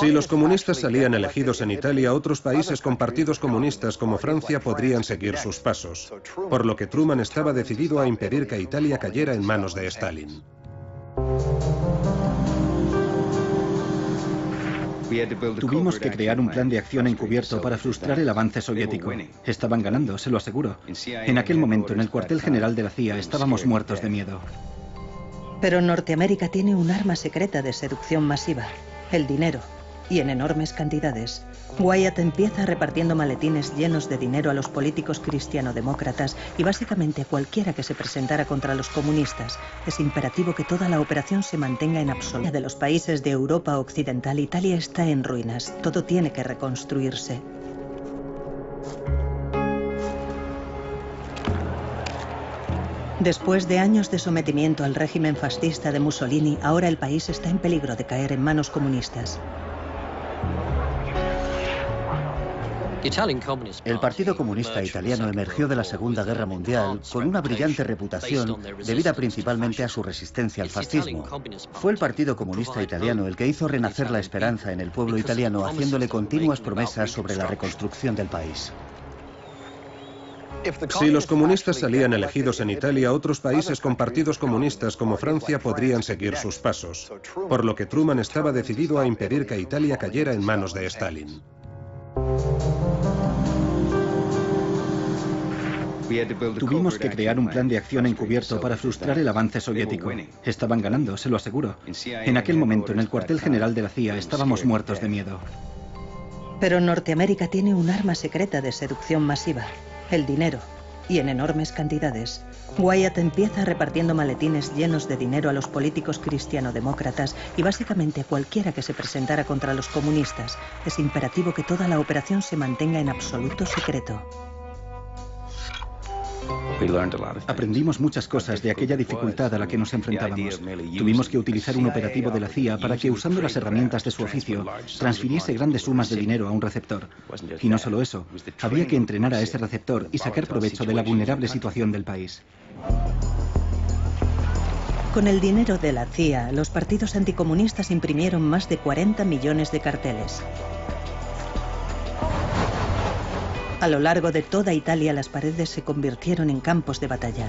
Si los comunistas salían elegidos en Italia, otros países con partidos comunistas como Francia podrían seguir sus pasos, por lo que Truman estaba decidido a impedir que Italia cayera en manos de Stalin. Tuvimos que crear un plan de acción encubierto para frustrar el avance soviético. Estaban ganando, se lo aseguro. En aquel momento, en el cuartel general de la CIA, estábamos muertos de miedo. Pero Norteamérica tiene un arma secreta de seducción masiva: el dinero, y en enormes cantidades. Wyatt empieza repartiendo maletines llenos de dinero a los políticos cristianodemócratas y básicamente a cualquiera que se presentara contra los comunistas. Es imperativo que toda la operación se mantenga en absoluto. De los países de Europa Occidental, Italia está en ruinas. Todo tiene que reconstruirse. Después de años de sometimiento al régimen fascista de Mussolini, ahora el país está en peligro de caer en manos comunistas. El Partido Comunista Italiano emergió de la Segunda Guerra Mundial con una brillante reputación debida principalmente a su resistencia al fascismo. Fue el Partido Comunista Italiano el que hizo renacer la esperanza en el pueblo italiano, haciéndole continuas promesas sobre la reconstrucción del país. Si los comunistas salían elegidos en Italia, otros países con partidos comunistas como Francia podrían seguir sus pasos, por lo que Truman estaba decidido a impedir que Italia cayera en manos de Stalin. Tuvimos que crear un plan de acción encubierto para frustrar el avance soviético. Estaban ganando, se lo aseguro. En aquel momento, en el cuartel general de la CIA, estábamos muertos de miedo. Pero Norteamérica tiene un arma secreta de seducción masiva: el dinero, y en enormes cantidades. Wyatt empieza repartiendo maletines llenos de dinero a los políticos cristianodemócratas y básicamente a cualquiera que se presentara contra los comunistas. Es imperativo que toda la operación se mantenga en absoluto secreto. Aprendimos muchas cosas de aquella dificultad a la que nos enfrentábamos. Tuvimos que utilizar un operativo de la CIA para que, usando las herramientas de su oficio, transfiriese grandes sumas de dinero a un receptor. Y no solo eso, había que entrenar a ese receptor y sacar provecho de la vulnerable situación del país. Con el dinero de la CIA, los partidos anticomunistas imprimieron más de 40 millones de carteles. A lo largo de toda Italia, las paredes se convirtieron en campos de batalla.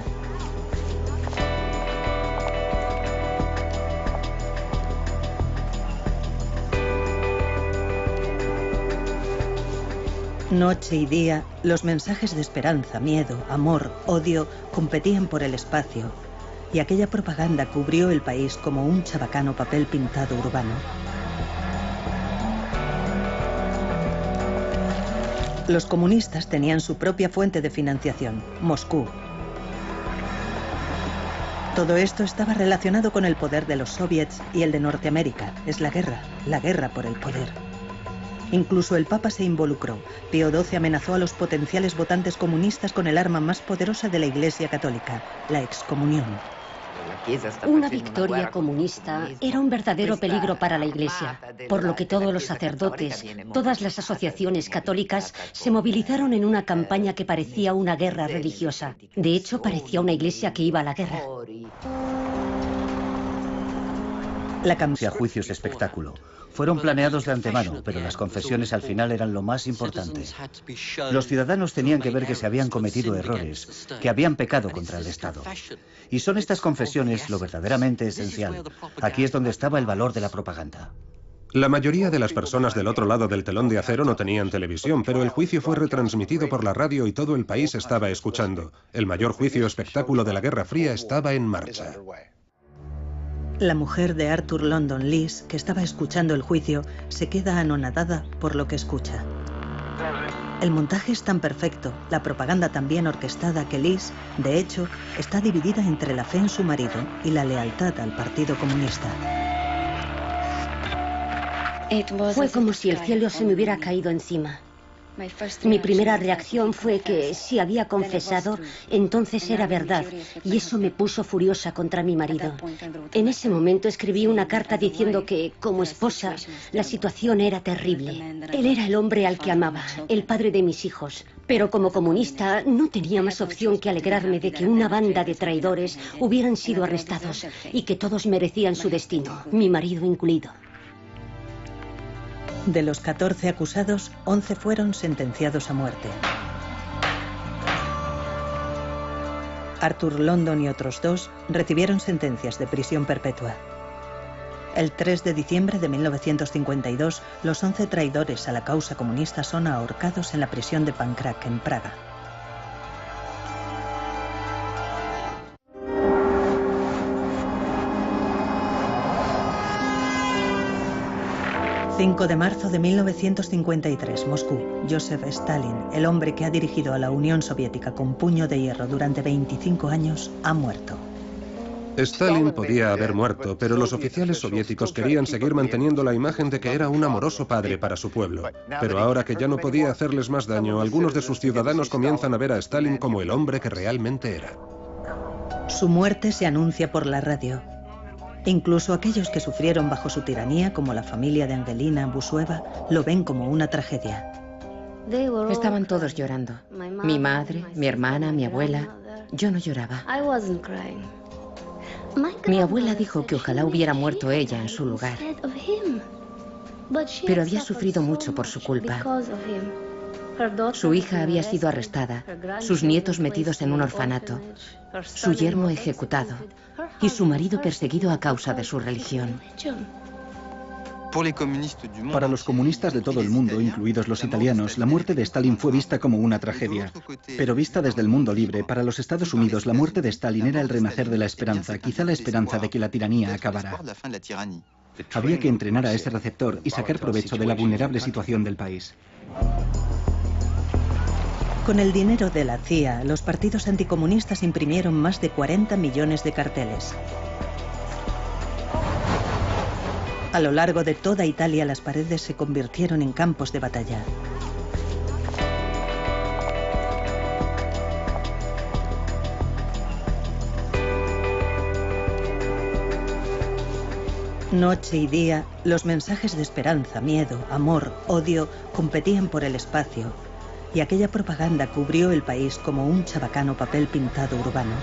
Noche y día, los mensajes de esperanza, miedo, amor, odio competían por el espacio, y aquella propaganda cubrió el país como un chabacano papel pintado urbano. Los comunistas tenían su propia fuente de financiación: Moscú. Todo esto estaba relacionado con el poder de los soviets y el de Norteamérica. Es la guerra por el poder. Incluso el Papa se involucró. Pío XII amenazó a los potenciales votantes comunistas con el arma más poderosa de la Iglesia Católica: la excomunión. Una victoria comunista era un verdadero peligro para la Iglesia, por lo que todos los sacerdotes, todas las asociaciones católicas se movilizaron en una campaña que parecía una guerra religiosa. De hecho, parecía una iglesia que iba a la guerra. Juicios espectáculo. Fueron planeados de antemano, pero las confesiones al final eran lo más importante. Los ciudadanos tenían que ver que se habían cometido errores, que habían pecado contra el Estado. Y son estas confesiones lo verdaderamente esencial. Aquí es donde estaba el valor de la propaganda. La mayoría de las personas del otro lado del telón de acero no tenían televisión, pero el juicio fue retransmitido por la radio y todo el país estaba escuchando. El mayor juicio espectáculo de la Guerra Fría estaba en marcha. La mujer de Arthur London, Liz, que estaba escuchando el juicio, se queda anonadada por lo que escucha. El montaje es tan perfecto, la propaganda tan bien orquestada, que Liz, de hecho, está dividida entre la fe en su marido y la lealtad al Partido Comunista. Fue como si el cielo se me hubiera caído encima. Mi primera reacción fue que si había confesado, entonces era verdad, y eso me puso furiosa contra mi marido. En ese momento escribí una carta diciendo que, como esposa, la situación era terrible. Él era el hombre al que amaba, el padre de mis hijos. Pero como comunista no tenía más opción que alegrarme de que una banda de traidores hubieran sido arrestados y que todos merecían su destino, mi marido incluido. De los 14 acusados, 11 fueron sentenciados a muerte. Arthur London y otros 2 recibieron sentencias de prisión perpetua. El 3 de diciembre de 1952, los 11 traidores a la causa comunista son ahorcados en la prisión de Pankráck, en Praga. ...5 de marzo de 1953, Moscú. Joseph Stalin, el hombre que ha dirigido a la Unión Soviética con puño de hierro durante 25 años, ha muerto. Stalin podía haber muerto, pero los oficiales soviéticos querían seguir manteniendo la imagen de que era un amoroso padre para su pueblo. Pero ahora que ya no podía hacerles más daño, algunos de sus ciudadanos comienzan a ver a Stalin como el hombre que realmente era. Su muerte se anuncia por la radio. Incluso aquellos que sufrieron bajo su tiranía, como la familia de Angelina Busueva, lo ven como una tragedia. Estaban todos llorando. Mi madre, mi hermana, mi abuela. Yo no lloraba. Mi abuela dijo que ojalá hubiera muerto ella en su lugar. Pero había sufrido mucho por su culpa. Su hija había sido arrestada, sus nietos metidos en un orfanato, su yerno ejecutado y su marido perseguido a causa de su religión. Para los comunistas de todo el mundo, incluidos los italianos, la muerte de Stalin fue vista como una tragedia. Pero vista desde el mundo libre, para los Estados Unidos, la muerte de Stalin era el renacer de la esperanza, quizá la esperanza de que la tiranía acabara. Había que entrenar a ese receptor y sacar provecho de la vulnerable situación del país. Con el dinero de la CIA, los partidos anticomunistas imprimieron más de 40 millones de carteles. A lo largo de toda Italia, las paredes se convirtieron en campos de batalla. Noche y día, los mensajes de esperanza, miedo, amor, odio competían por el espacio, y aquella propaganda cubrió el país como un chabacano papel pintado urbano.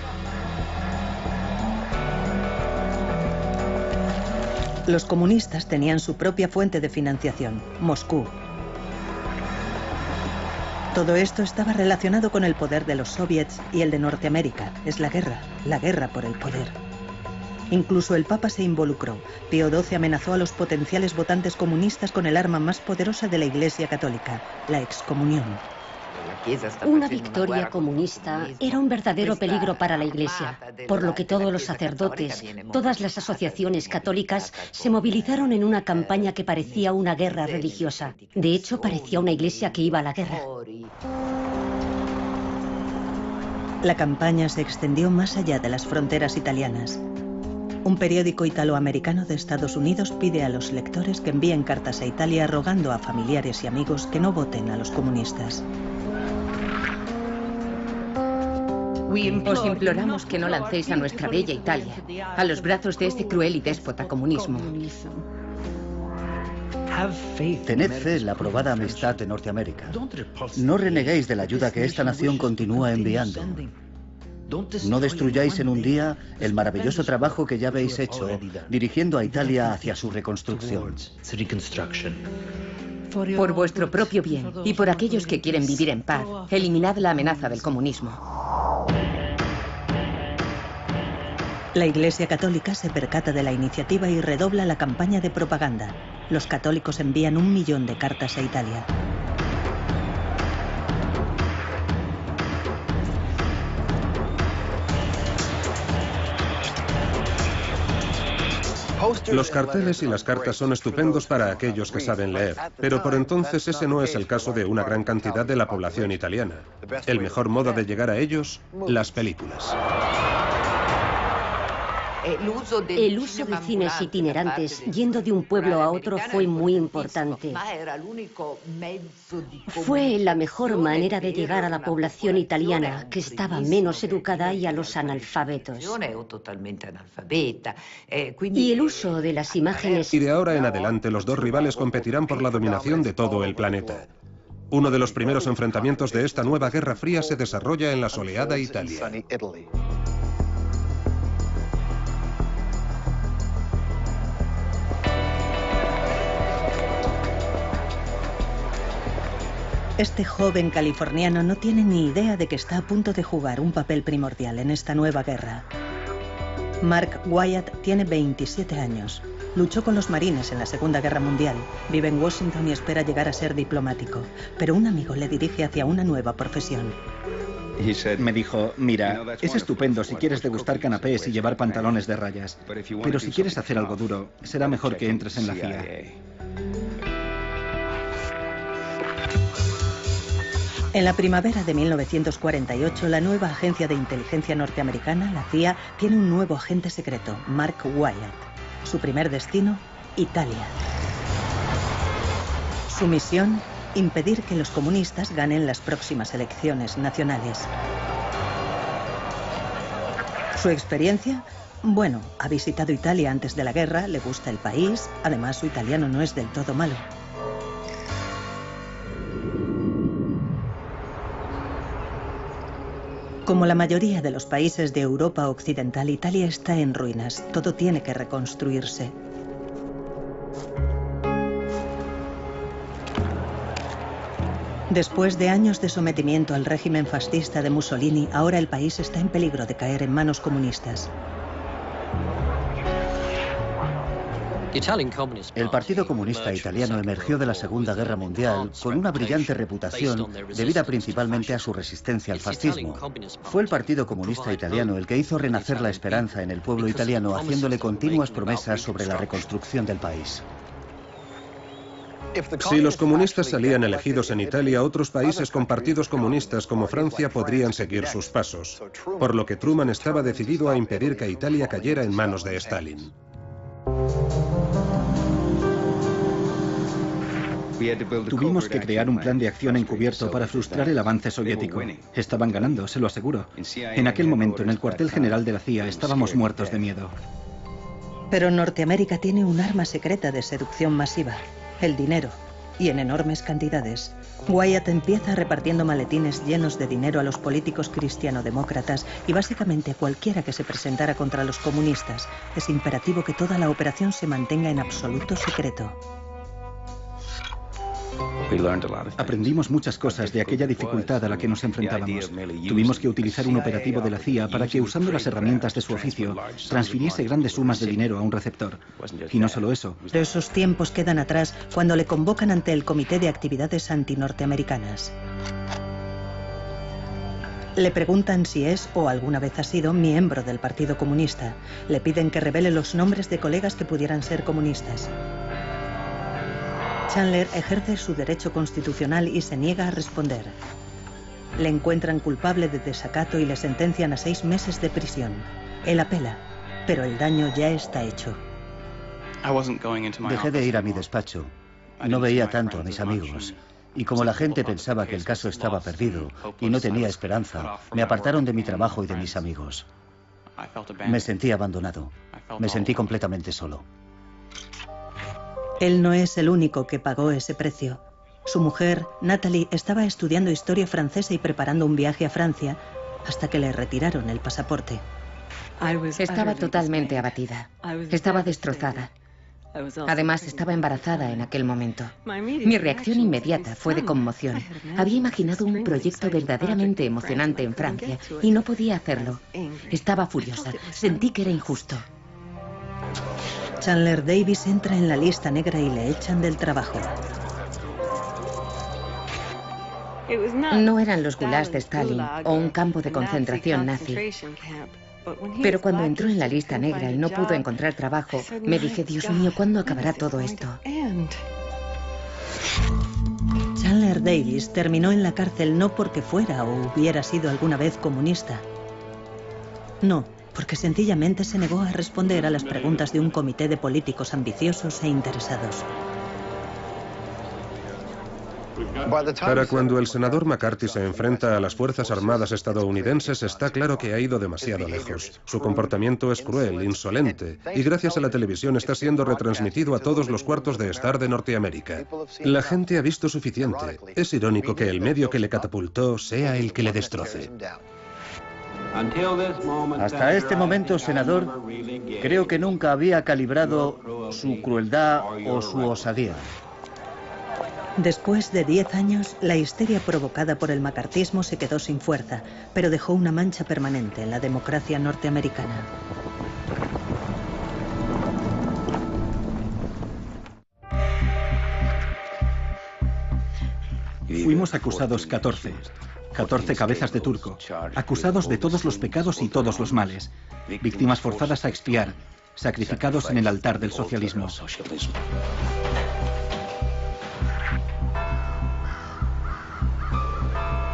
Los comunistas tenían su propia fuente de financiación, Moscú. Todo esto estaba relacionado con el poder de los soviets y el de Norteamérica. Es la guerra por el poder. Incluso el Papa se involucró. Pío XII amenazó a los potenciales votantes comunistas con el arma más poderosa de la Iglesia Católica, la excomunión. Una victoria comunista era un verdadero peligro para la Iglesia, por lo que todos los sacerdotes, todas las asociaciones católicas se movilizaron en una campaña que parecía una guerra religiosa. De hecho, parecía una iglesia que iba a la guerra. La campaña se extendió más allá de las fronteras italianas. Un periódico italoamericano de Estados Unidos pide a los lectores que envíen cartas a Italia rogando a familiares y amigos que no voten a los comunistas. Os imploramos que no lancéis a nuestra bella Italia a los brazos de ese cruel y déspota comunismo. Tened fe en la probada amistad de Norteamérica. No reneguéis de la ayuda que esta nación continúa enviando. No destruyáis en un día el maravilloso trabajo que ya habéis hecho dirigiendo a Italia hacia su reconstrucción. Por vuestro propio bien y por aquellos que quieren vivir en paz, eliminad la amenaza del comunismo. La Iglesia Católica se percata de la iniciativa y redobla la campaña de propaganda. Los católicos envían 1 millón de cartas a Italia. Los carteles y las cartas son estupendos para aquellos que saben leer, pero por entonces ese no es el caso de una gran cantidad de la población italiana. El mejor modo de llegar a ellos, las películas. El uso de cines itinerantes yendo de un pueblo a otro fue muy importante. Fue la mejor manera de llegar a la población italiana, que estaba menos educada, y a los analfabetos. Y el uso de las imágenes... Y de ahora en adelante los dos rivales competirán por la dominación de todo el planeta. Uno de los primeros enfrentamientos de esta nueva Guerra Fría se desarrolla en la soleada Italia. Este joven californiano no tiene ni idea de que está a punto de jugar un papel primordial en esta nueva guerra. Mark Wyatt tiene 27 años. Luchó con los marines en la Segunda Guerra Mundial. Vive en Washington y espera llegar a ser diplomático. Pero un amigo le dirige hacia una nueva profesión. Me dijo, mira, es estupendo si quieres degustar canapés y llevar pantalones de rayas. Pero si quieres hacer algo duro, será mejor que entres en la CIA. En la primavera de 1948, la nueva agencia de inteligencia norteamericana, la CIA, tiene un nuevo agente secreto, Mark Wyatt. Su primer destino, Italia. Su misión, impedir que los comunistas ganen las próximas elecciones nacionales. Su experiencia, bueno, ha visitado Italia antes de la guerra, le gusta el país, además su italiano no es del todo malo. Como la mayoría de los países de Europa Occidental, Italia está en ruinas. Todo tiene que reconstruirse. Después de años de sometimiento al régimen fascista de Mussolini, ahora el país está en peligro de caer en manos comunistas. El Partido Comunista Italiano emergió de la Segunda Guerra Mundial con una brillante reputación debida principalmente a su resistencia al fascismo. Fue el Partido Comunista Italiano el que hizo renacer la esperanza en el pueblo italiano, haciéndole continuas promesas sobre la reconstrucción del país. Si los comunistas salían elegidos en Italia, otros países con partidos comunistas como Francia podrían seguir sus pasos, por lo que Truman estaba decidido a impedir que Italia cayera en manos de Stalin. Tuvimos que crear un plan de acción encubierto para frustrar el avance soviético. Estaban ganando, se lo aseguro. En aquel momento, en el cuartel general de la CIA, estábamos muertos de miedo. Pero Norteamérica tiene un arma secreta de seducción masiva, el dinero, y en enormes cantidades. Wyatt empieza repartiendo maletines llenos de dinero a los políticos cristianodemócratas y básicamente a cualquiera que se presentara contra los comunistas. Es imperativo que toda la operación se mantenga en absoluto secreto. Aprendimos muchas cosas de aquella dificultad a la que nos enfrentábamos. Tuvimos que utilizar un operativo de la CIA para que, usando las herramientas de su oficio, transfiriese grandes sumas de dinero a un receptor. Y no solo eso. Pero esos tiempos quedan atrás cuando le convocan ante el Comité de Actividades Antinorteamericanas. Le preguntan si es o alguna vez ha sido miembro del Partido Comunista. Le piden que revele los nombres de colegas que pudieran ser comunistas. Chandler ejerce su derecho constitucional y se niega a responder. Le encuentran culpable de desacato y le sentencian a 6 meses de prisión. Él apela, pero el daño ya está hecho. Dejé de ir a mi despacho. No veía tanto a mis amigos. Y como la gente pensaba que el caso estaba perdido y no tenía esperanza, me apartaron de mi trabajo y de mis amigos. Me sentí abandonado. Me sentí completamente solo. Él no es el único que pagó ese precio. Su mujer, Natalie, estaba estudiando historia francesa y preparando un viaje a Francia hasta que le retiraron el pasaporte. Estaba totalmente abatida. Estaba destrozada. Además, estaba embarazada en aquel momento. Mi reacción inmediata fue de conmoción. Había imaginado un proyecto verdaderamente emocionante en Francia y no podía hacerlo. Estaba furiosa. Sentí que era injusto. Chandler Davis entra en la lista negra y le echan del trabajo. No eran los gulags de Stalin o un campo de concentración nazi. Pero cuando entró en la lista negra y no pudo encontrar trabajo, me dije, Dios mío, ¿cuándo acabará todo esto? Chandler Davis terminó en la cárcel no porque fuera o hubiera sido alguna vez comunista. No, porque sencillamente se negó a responder a las preguntas de un comité de políticos ambiciosos e interesados. Para cuando el senador McCarthy se enfrenta a las Fuerzas Armadas estadounidenses, está claro que ha ido demasiado lejos. Su comportamiento es cruel, insolente, y gracias a la televisión está siendo retransmitido a todos los cuartos de estar de Norteamérica. La gente ha visto suficiente. Es irónico que el medio que le catapultó sea el que le destroce. Hasta este momento, senador, creo que nunca había calibrado su crueldad o su osadía. Después de 10 años, la histeria provocada por el macartismo se quedó sin fuerza, pero dejó una mancha permanente en la democracia norteamericana. Fuimos acusados 14 cabezas de turco, acusados de todos los pecados y todos los males, víctimas forzadas a expiar, sacrificados en el altar del socialismo.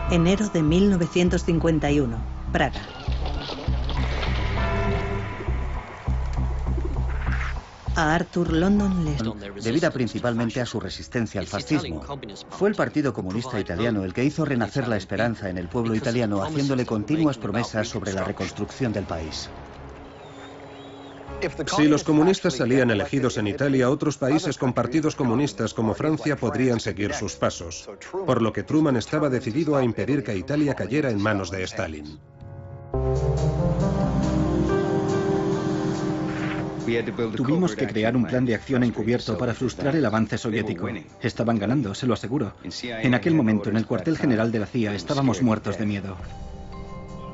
Enero de 1951, Praga. A Arthur London debida principalmente a su resistencia al fascismo. Fue el Partido Comunista Italiano el que hizo renacer la esperanza en el pueblo italiano, haciéndole continuas promesas sobre la reconstrucción del país. Si los comunistas salían elegidos en Italia, otros países con partidos comunistas como Francia podrían seguir sus pasos, por lo que Truman estaba decidido a impedir que Italia cayera en manos de Stalin. Tuvimos que crear un plan de acción encubierto para frustrar el avance soviético. Estaban ganando, se lo aseguro. En aquel momento, en el cuartel general de la CIA, estábamos muertos de miedo.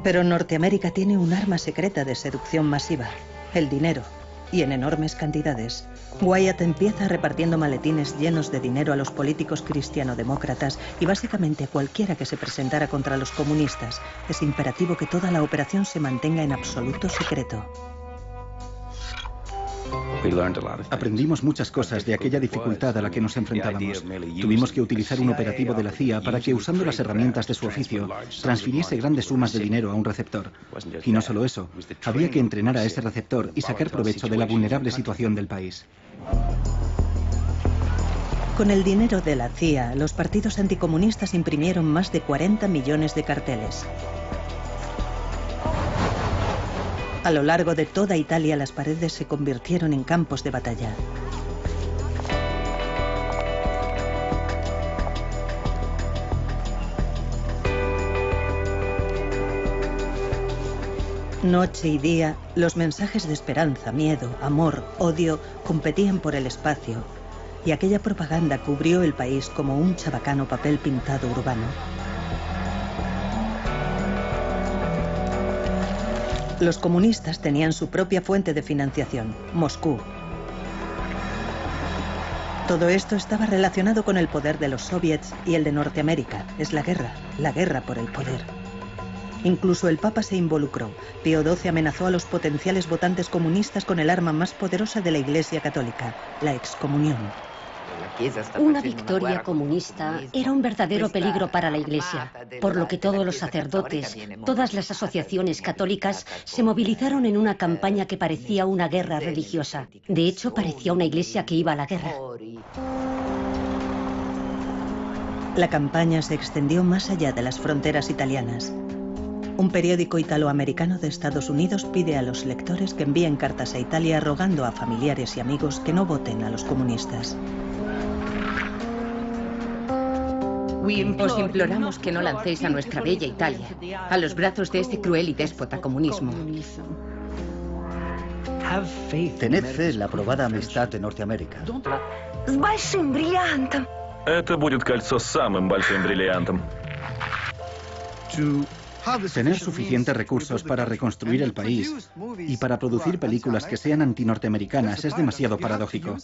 Pero Norteamérica tiene un arma secreta de seducción masiva: el dinero, y en enormes cantidades. Wyatt empieza repartiendo maletines llenos de dinero a los políticos cristianodemócratas y básicamente a cualquiera que se presentara contra los comunistas. Es imperativo que toda la operación se mantenga en absoluto secreto. Aprendimos muchas cosas de aquella dificultad a la que nos enfrentábamos. Tuvimos que utilizar un operativo de la CIA para que, usando las herramientas de su oficio, transfiriese grandes sumas de dinero a un receptor. Y no solo eso, había que entrenar a ese receptor y sacar provecho de la vulnerable situación del país. Con el dinero de la CIA, los partidos anticomunistas imprimieron más de 40 millones de carteles. A lo largo de toda Italia, las paredes se convirtieron en campos de batalla. Noche y día, los mensajes de esperanza, miedo, amor, odio competían por el espacio, y aquella propaganda cubrió el país como un chabacano papel pintado urbano. Los comunistas tenían su propia fuente de financiación, Moscú. Todo esto estaba relacionado con el poder de los soviets y el de Norteamérica. Es la guerra por el poder. Incluso el Papa se involucró. Pío XII amenazó a los potenciales votantes comunistas con el arma más poderosa de la Iglesia Católica, la excomunión. Una victoria comunista era un verdadero peligro para la Iglesia, por lo que todos los sacerdotes, todas las asociaciones católicas se movilizaron en una campaña que parecía una guerra religiosa. De hecho, parecía una iglesia que iba a la guerra. La campaña se extendió más allá de las fronteras italianas. Un periódico italoamericano de Estados Unidos pide a los lectores que envíen cartas a Italia rogando a familiares y amigos que no voten a los comunistas. Os imploramos que no lancéis a nuestra bella Italia a los brazos de este cruel y déspota comunismo. Tened fe en la probada amistad de Norteamérica. Это будет кольцо с самым большим бриллиантом. Tener suficientes recursos para reconstruir el país y para producir películas que sean antinorteamericanas es demasiado paradójico.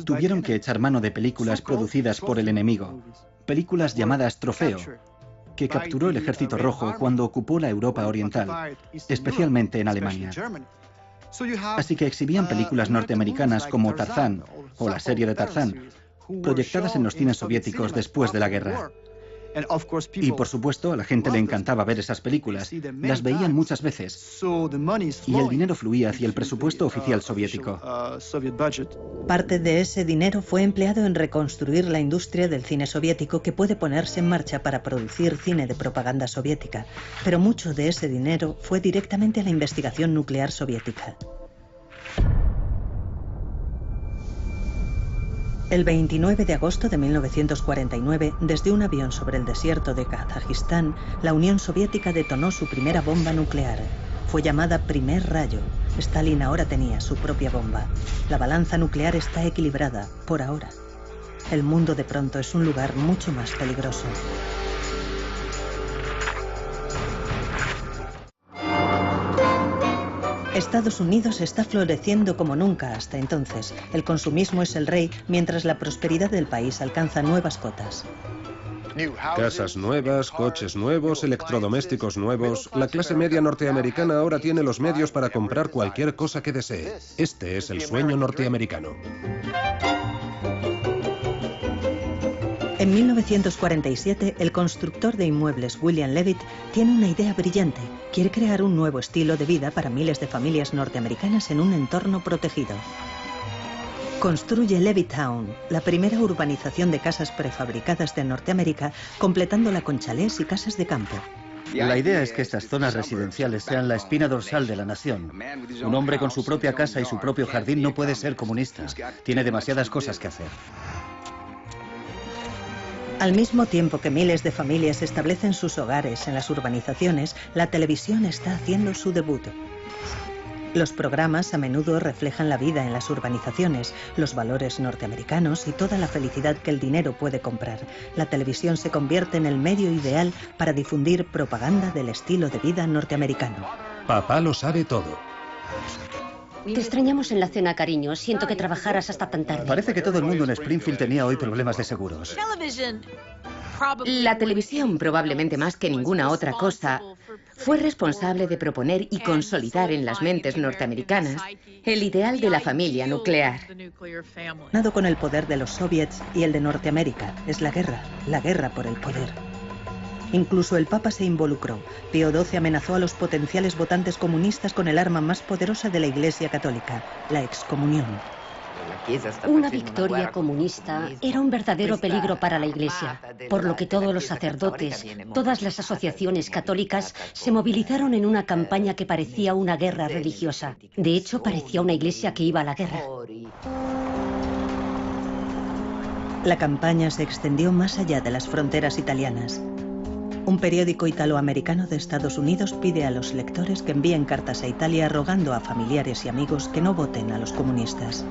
Tuvieron que echar mano de películas producidas por el enemigo, películas llamadas Trofeo, que capturó el Ejército Rojo cuando ocupó la Europa Oriental, especialmente en Alemania. Así que exhibían películas norteamericanas como Tarzán o la serie de Tarzán, proyectadas en los cines soviéticos después de la guerra. Y por supuesto, a la gente le encantaba ver esas películas, las veían muchas veces, y el dinero fluía hacia el presupuesto oficial soviético. Parte de ese dinero fue empleado en reconstruir la industria del cine soviético, que puede ponerse en marcha para producir cine de propaganda soviética, pero mucho de ese dinero fue directamente a la investigación nuclear soviética. El 29 de agosto de 1949, desde un avión sobre el desierto de Kazajistán, la Unión Soviética detonó su primera bomba nuclear. Fue llamada Primer Rayo. Stalin ahora tenía su propia bomba. La balanza nuclear está equilibrada, por ahora. El mundo de pronto es un lugar mucho más peligroso. Estados Unidos está floreciendo como nunca hasta entonces. El consumismo es el rey, mientras la prosperidad del país alcanza nuevas cotas. Casas nuevas, coches nuevos, electrodomésticos nuevos. La clase media norteamericana ahora tiene los medios para comprar cualquier cosa que desee. Este es el sueño norteamericano. En 1947, el constructor de inmuebles William Levitt tiene una idea brillante. Quiere crear un nuevo estilo de vida para miles de familias norteamericanas en un entorno protegido. Construye Levittown, la primera urbanización de casas prefabricadas de Norteamérica, completándola con chalés y casas de campo. La idea es que estas zonas residenciales sean la espina dorsal de la nación. Un hombre con su propia casa y su propio jardín no puede ser comunista. Tiene demasiadas cosas que hacer. Al mismo tiempo que miles de familias establecen sus hogares en las urbanizaciones, la televisión está haciendo su debut. Los programas a menudo reflejan la vida en las urbanizaciones, los valores norteamericanos y toda la felicidad que el dinero puede comprar. La televisión se convierte en el medio ideal para difundir propaganda del estilo de vida norteamericano. Papá lo sabe todo. Te extrañamos en la cena, cariño. Siento que trabajaras hasta tan tarde. Parece que todo el mundo en Springfield tenía hoy problemas de seguros. La televisión, probablemente más que ninguna otra cosa, fue responsable de proponer y consolidar en las mentes norteamericanas el ideal de la familia nuclear. Nado con el poder de los soviets y el de Norteamérica, es la guerra por el poder. Incluso el Papa se involucró. Pío XII amenazó a los potenciales votantes comunistas con el arma más poderosa de la Iglesia Católica, la excomunión. Una victoria comunista era un verdadero peligro para la Iglesia, por lo que todos los sacerdotes, todas las asociaciones católicas se movilizaron en una campaña que parecía una guerra religiosa. De hecho, parecía una iglesia que iba a la guerra. La campaña se extendió más allá de las fronteras italianas. Un periódico italoamericano de Estados Unidos pide a los lectores que envíen cartas a Italia rogando a familiares y amigos que no voten a los comunistas.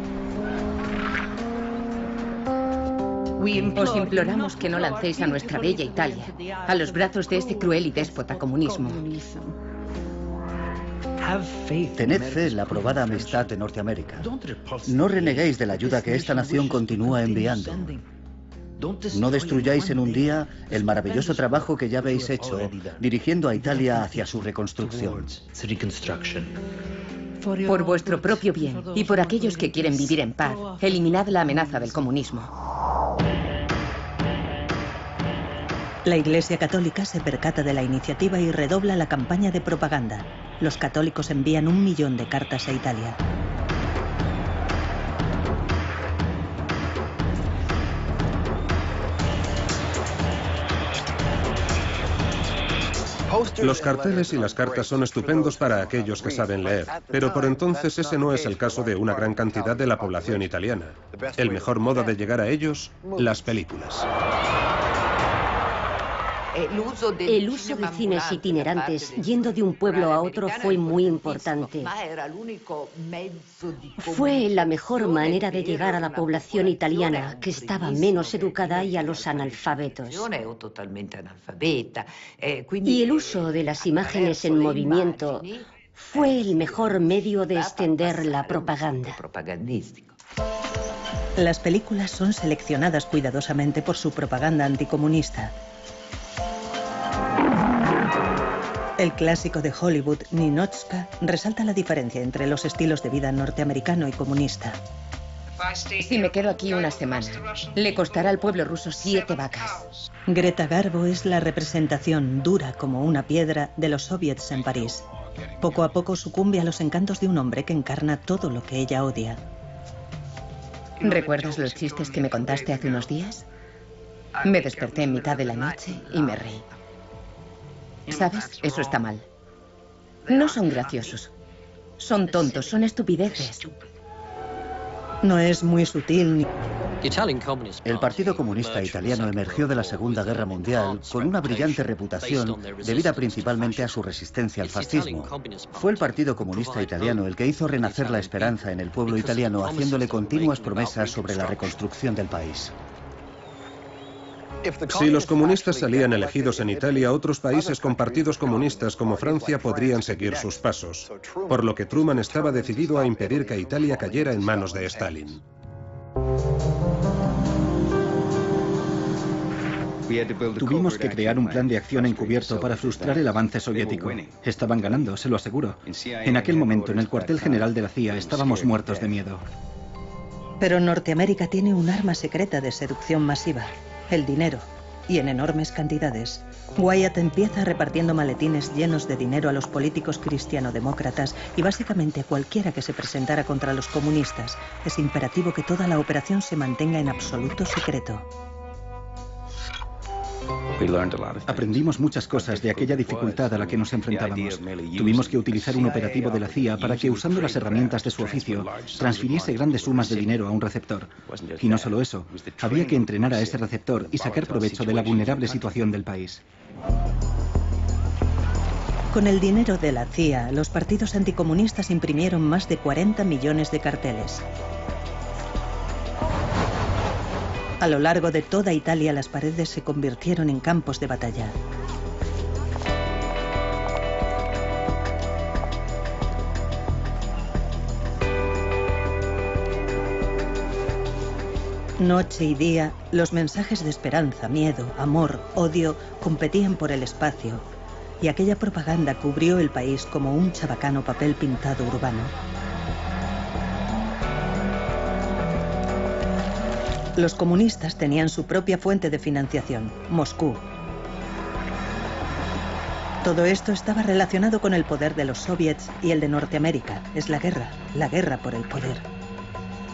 Os imploramos que no lancéis a nuestra bella Italia a los brazos de este cruel y déspota comunismo. Tened fe en la probada amistad de Norteamérica. No reneguéis de la ayuda que esta nación continúa enviando. No destruyáis en un día el maravilloso trabajo que ya habéis hecho dirigiendo a Italia hacia su reconstrucción. Por vuestro propio bien y por aquellos que quieren vivir en paz, eliminad la amenaza del comunismo. La Iglesia Católica se percata de la iniciativa y redobla la campaña de propaganda. Los católicos envían 1 millón de cartas a Italia. Los carteles y las cartas son estupendos para aquellos que saben leer, pero por entonces ese no es el caso de una gran cantidad de la población italiana. El mejor modo de llegar a ellos, las películas. El uso de cines itinerantes yendo de un pueblo a otro fue muy importante. Fue la mejor manera de llegar a la población italiana, que estaba menos educada, y a los analfabetos. Y el uso de las imágenes en movimiento fue el mejor medio de extender la propaganda. Las películas son seleccionadas cuidadosamente por su propaganda anticomunista. El clásico de Hollywood, Ninotchka, resalta la diferencia entre los estilos de vida norteamericano y comunista. Si me quedo aquí una semana, le costará al pueblo ruso 7 vacas. Greta Garbo es la representación dura como una piedra de los soviets en París. Poco a poco sucumbe a los encantos de un hombre que encarna todo lo que ella odia. ¿Recuerdas los chistes que me contaste hace unos días? Me desperté en mitad de la noche y me reí. ¿Sabes? Eso está mal. No son graciosos. Son tontos, son estupideces. No es muy sutil ni... El Partido Comunista Italiano emergió de la Segunda Guerra Mundial con una brillante reputación debida principalmente a su resistencia al fascismo. Fue el Partido Comunista Italiano el que hizo renacer la esperanza en el pueblo italiano, haciéndole continuas promesas sobre la reconstrucción del país. Si los comunistas salían elegidos en Italia, otros países con partidos comunistas como Francia podrían seguir sus pasos, por lo que Truman estaba decidido a impedir que Italia cayera en manos de Stalin. Tuvimos que crear un plan de acción encubierto para frustrar el avance soviético. Estaban ganando, se lo aseguro. En aquel momento, en el cuartel general de la CIA, estábamos muertos de miedo. Pero Norteamérica tiene un arma secreta de seducción masiva: el dinero, y en enormes cantidades. Wyatt empieza repartiendo maletines llenos de dinero a los políticos cristianodemócratas y básicamente a cualquiera que se presentara contra los comunistas. Es imperativo que toda la operación se mantenga en absoluto secreto. Aprendimos muchas cosas de aquella dificultad a la que nos enfrentábamos. Tuvimos que utilizar un operativo de la CIA para que, usando las herramientas de su oficio, transfiriese grandes sumas de dinero a un receptor. Y no solo eso, había que entrenar a ese receptor y sacar provecho de la vulnerable situación del país. Con el dinero de la CIA, los partidos anticomunistas imprimieron más de 40 millones de carteles. A lo largo de toda Italia, las paredes se convirtieron en campos de batalla. Noche y día, los mensajes de esperanza, miedo, amor, odio competían por el espacio, y aquella propaganda cubrió el país como un chabacano papel pintado urbano. Los comunistas tenían su propia fuente de financiación: Moscú. Todo esto estaba relacionado con el poder de los soviets y el de Norteamérica. Es la guerra por el poder.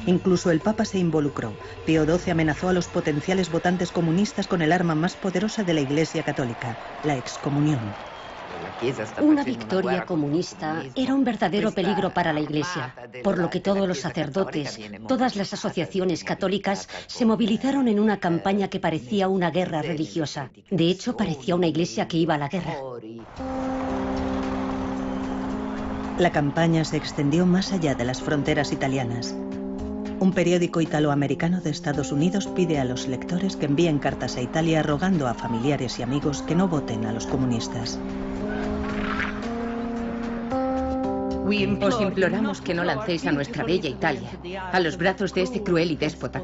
Incluso el Papa se involucró. Pío XII amenazó a los potenciales votantes comunistas con el arma más poderosa de la Iglesia Católica: la excomunión. Una victoria comunista era un verdadero peligro para la Iglesia, por lo que todos los sacerdotes, todas las asociaciones católicas se movilizaron en una campaña que parecía una guerra religiosa. De hecho, parecía una iglesia que iba a la guerra. La campaña se extendió más allá de las fronteras italianas. Un periódico italoamericano de Estados Unidos pide a los lectores que envíen cartas a Italia rogando a familiares y amigos que no voten a los comunistas. Os imploramos que no lancéis a nuestra bella Italia a los brazos de ese cruel y déspota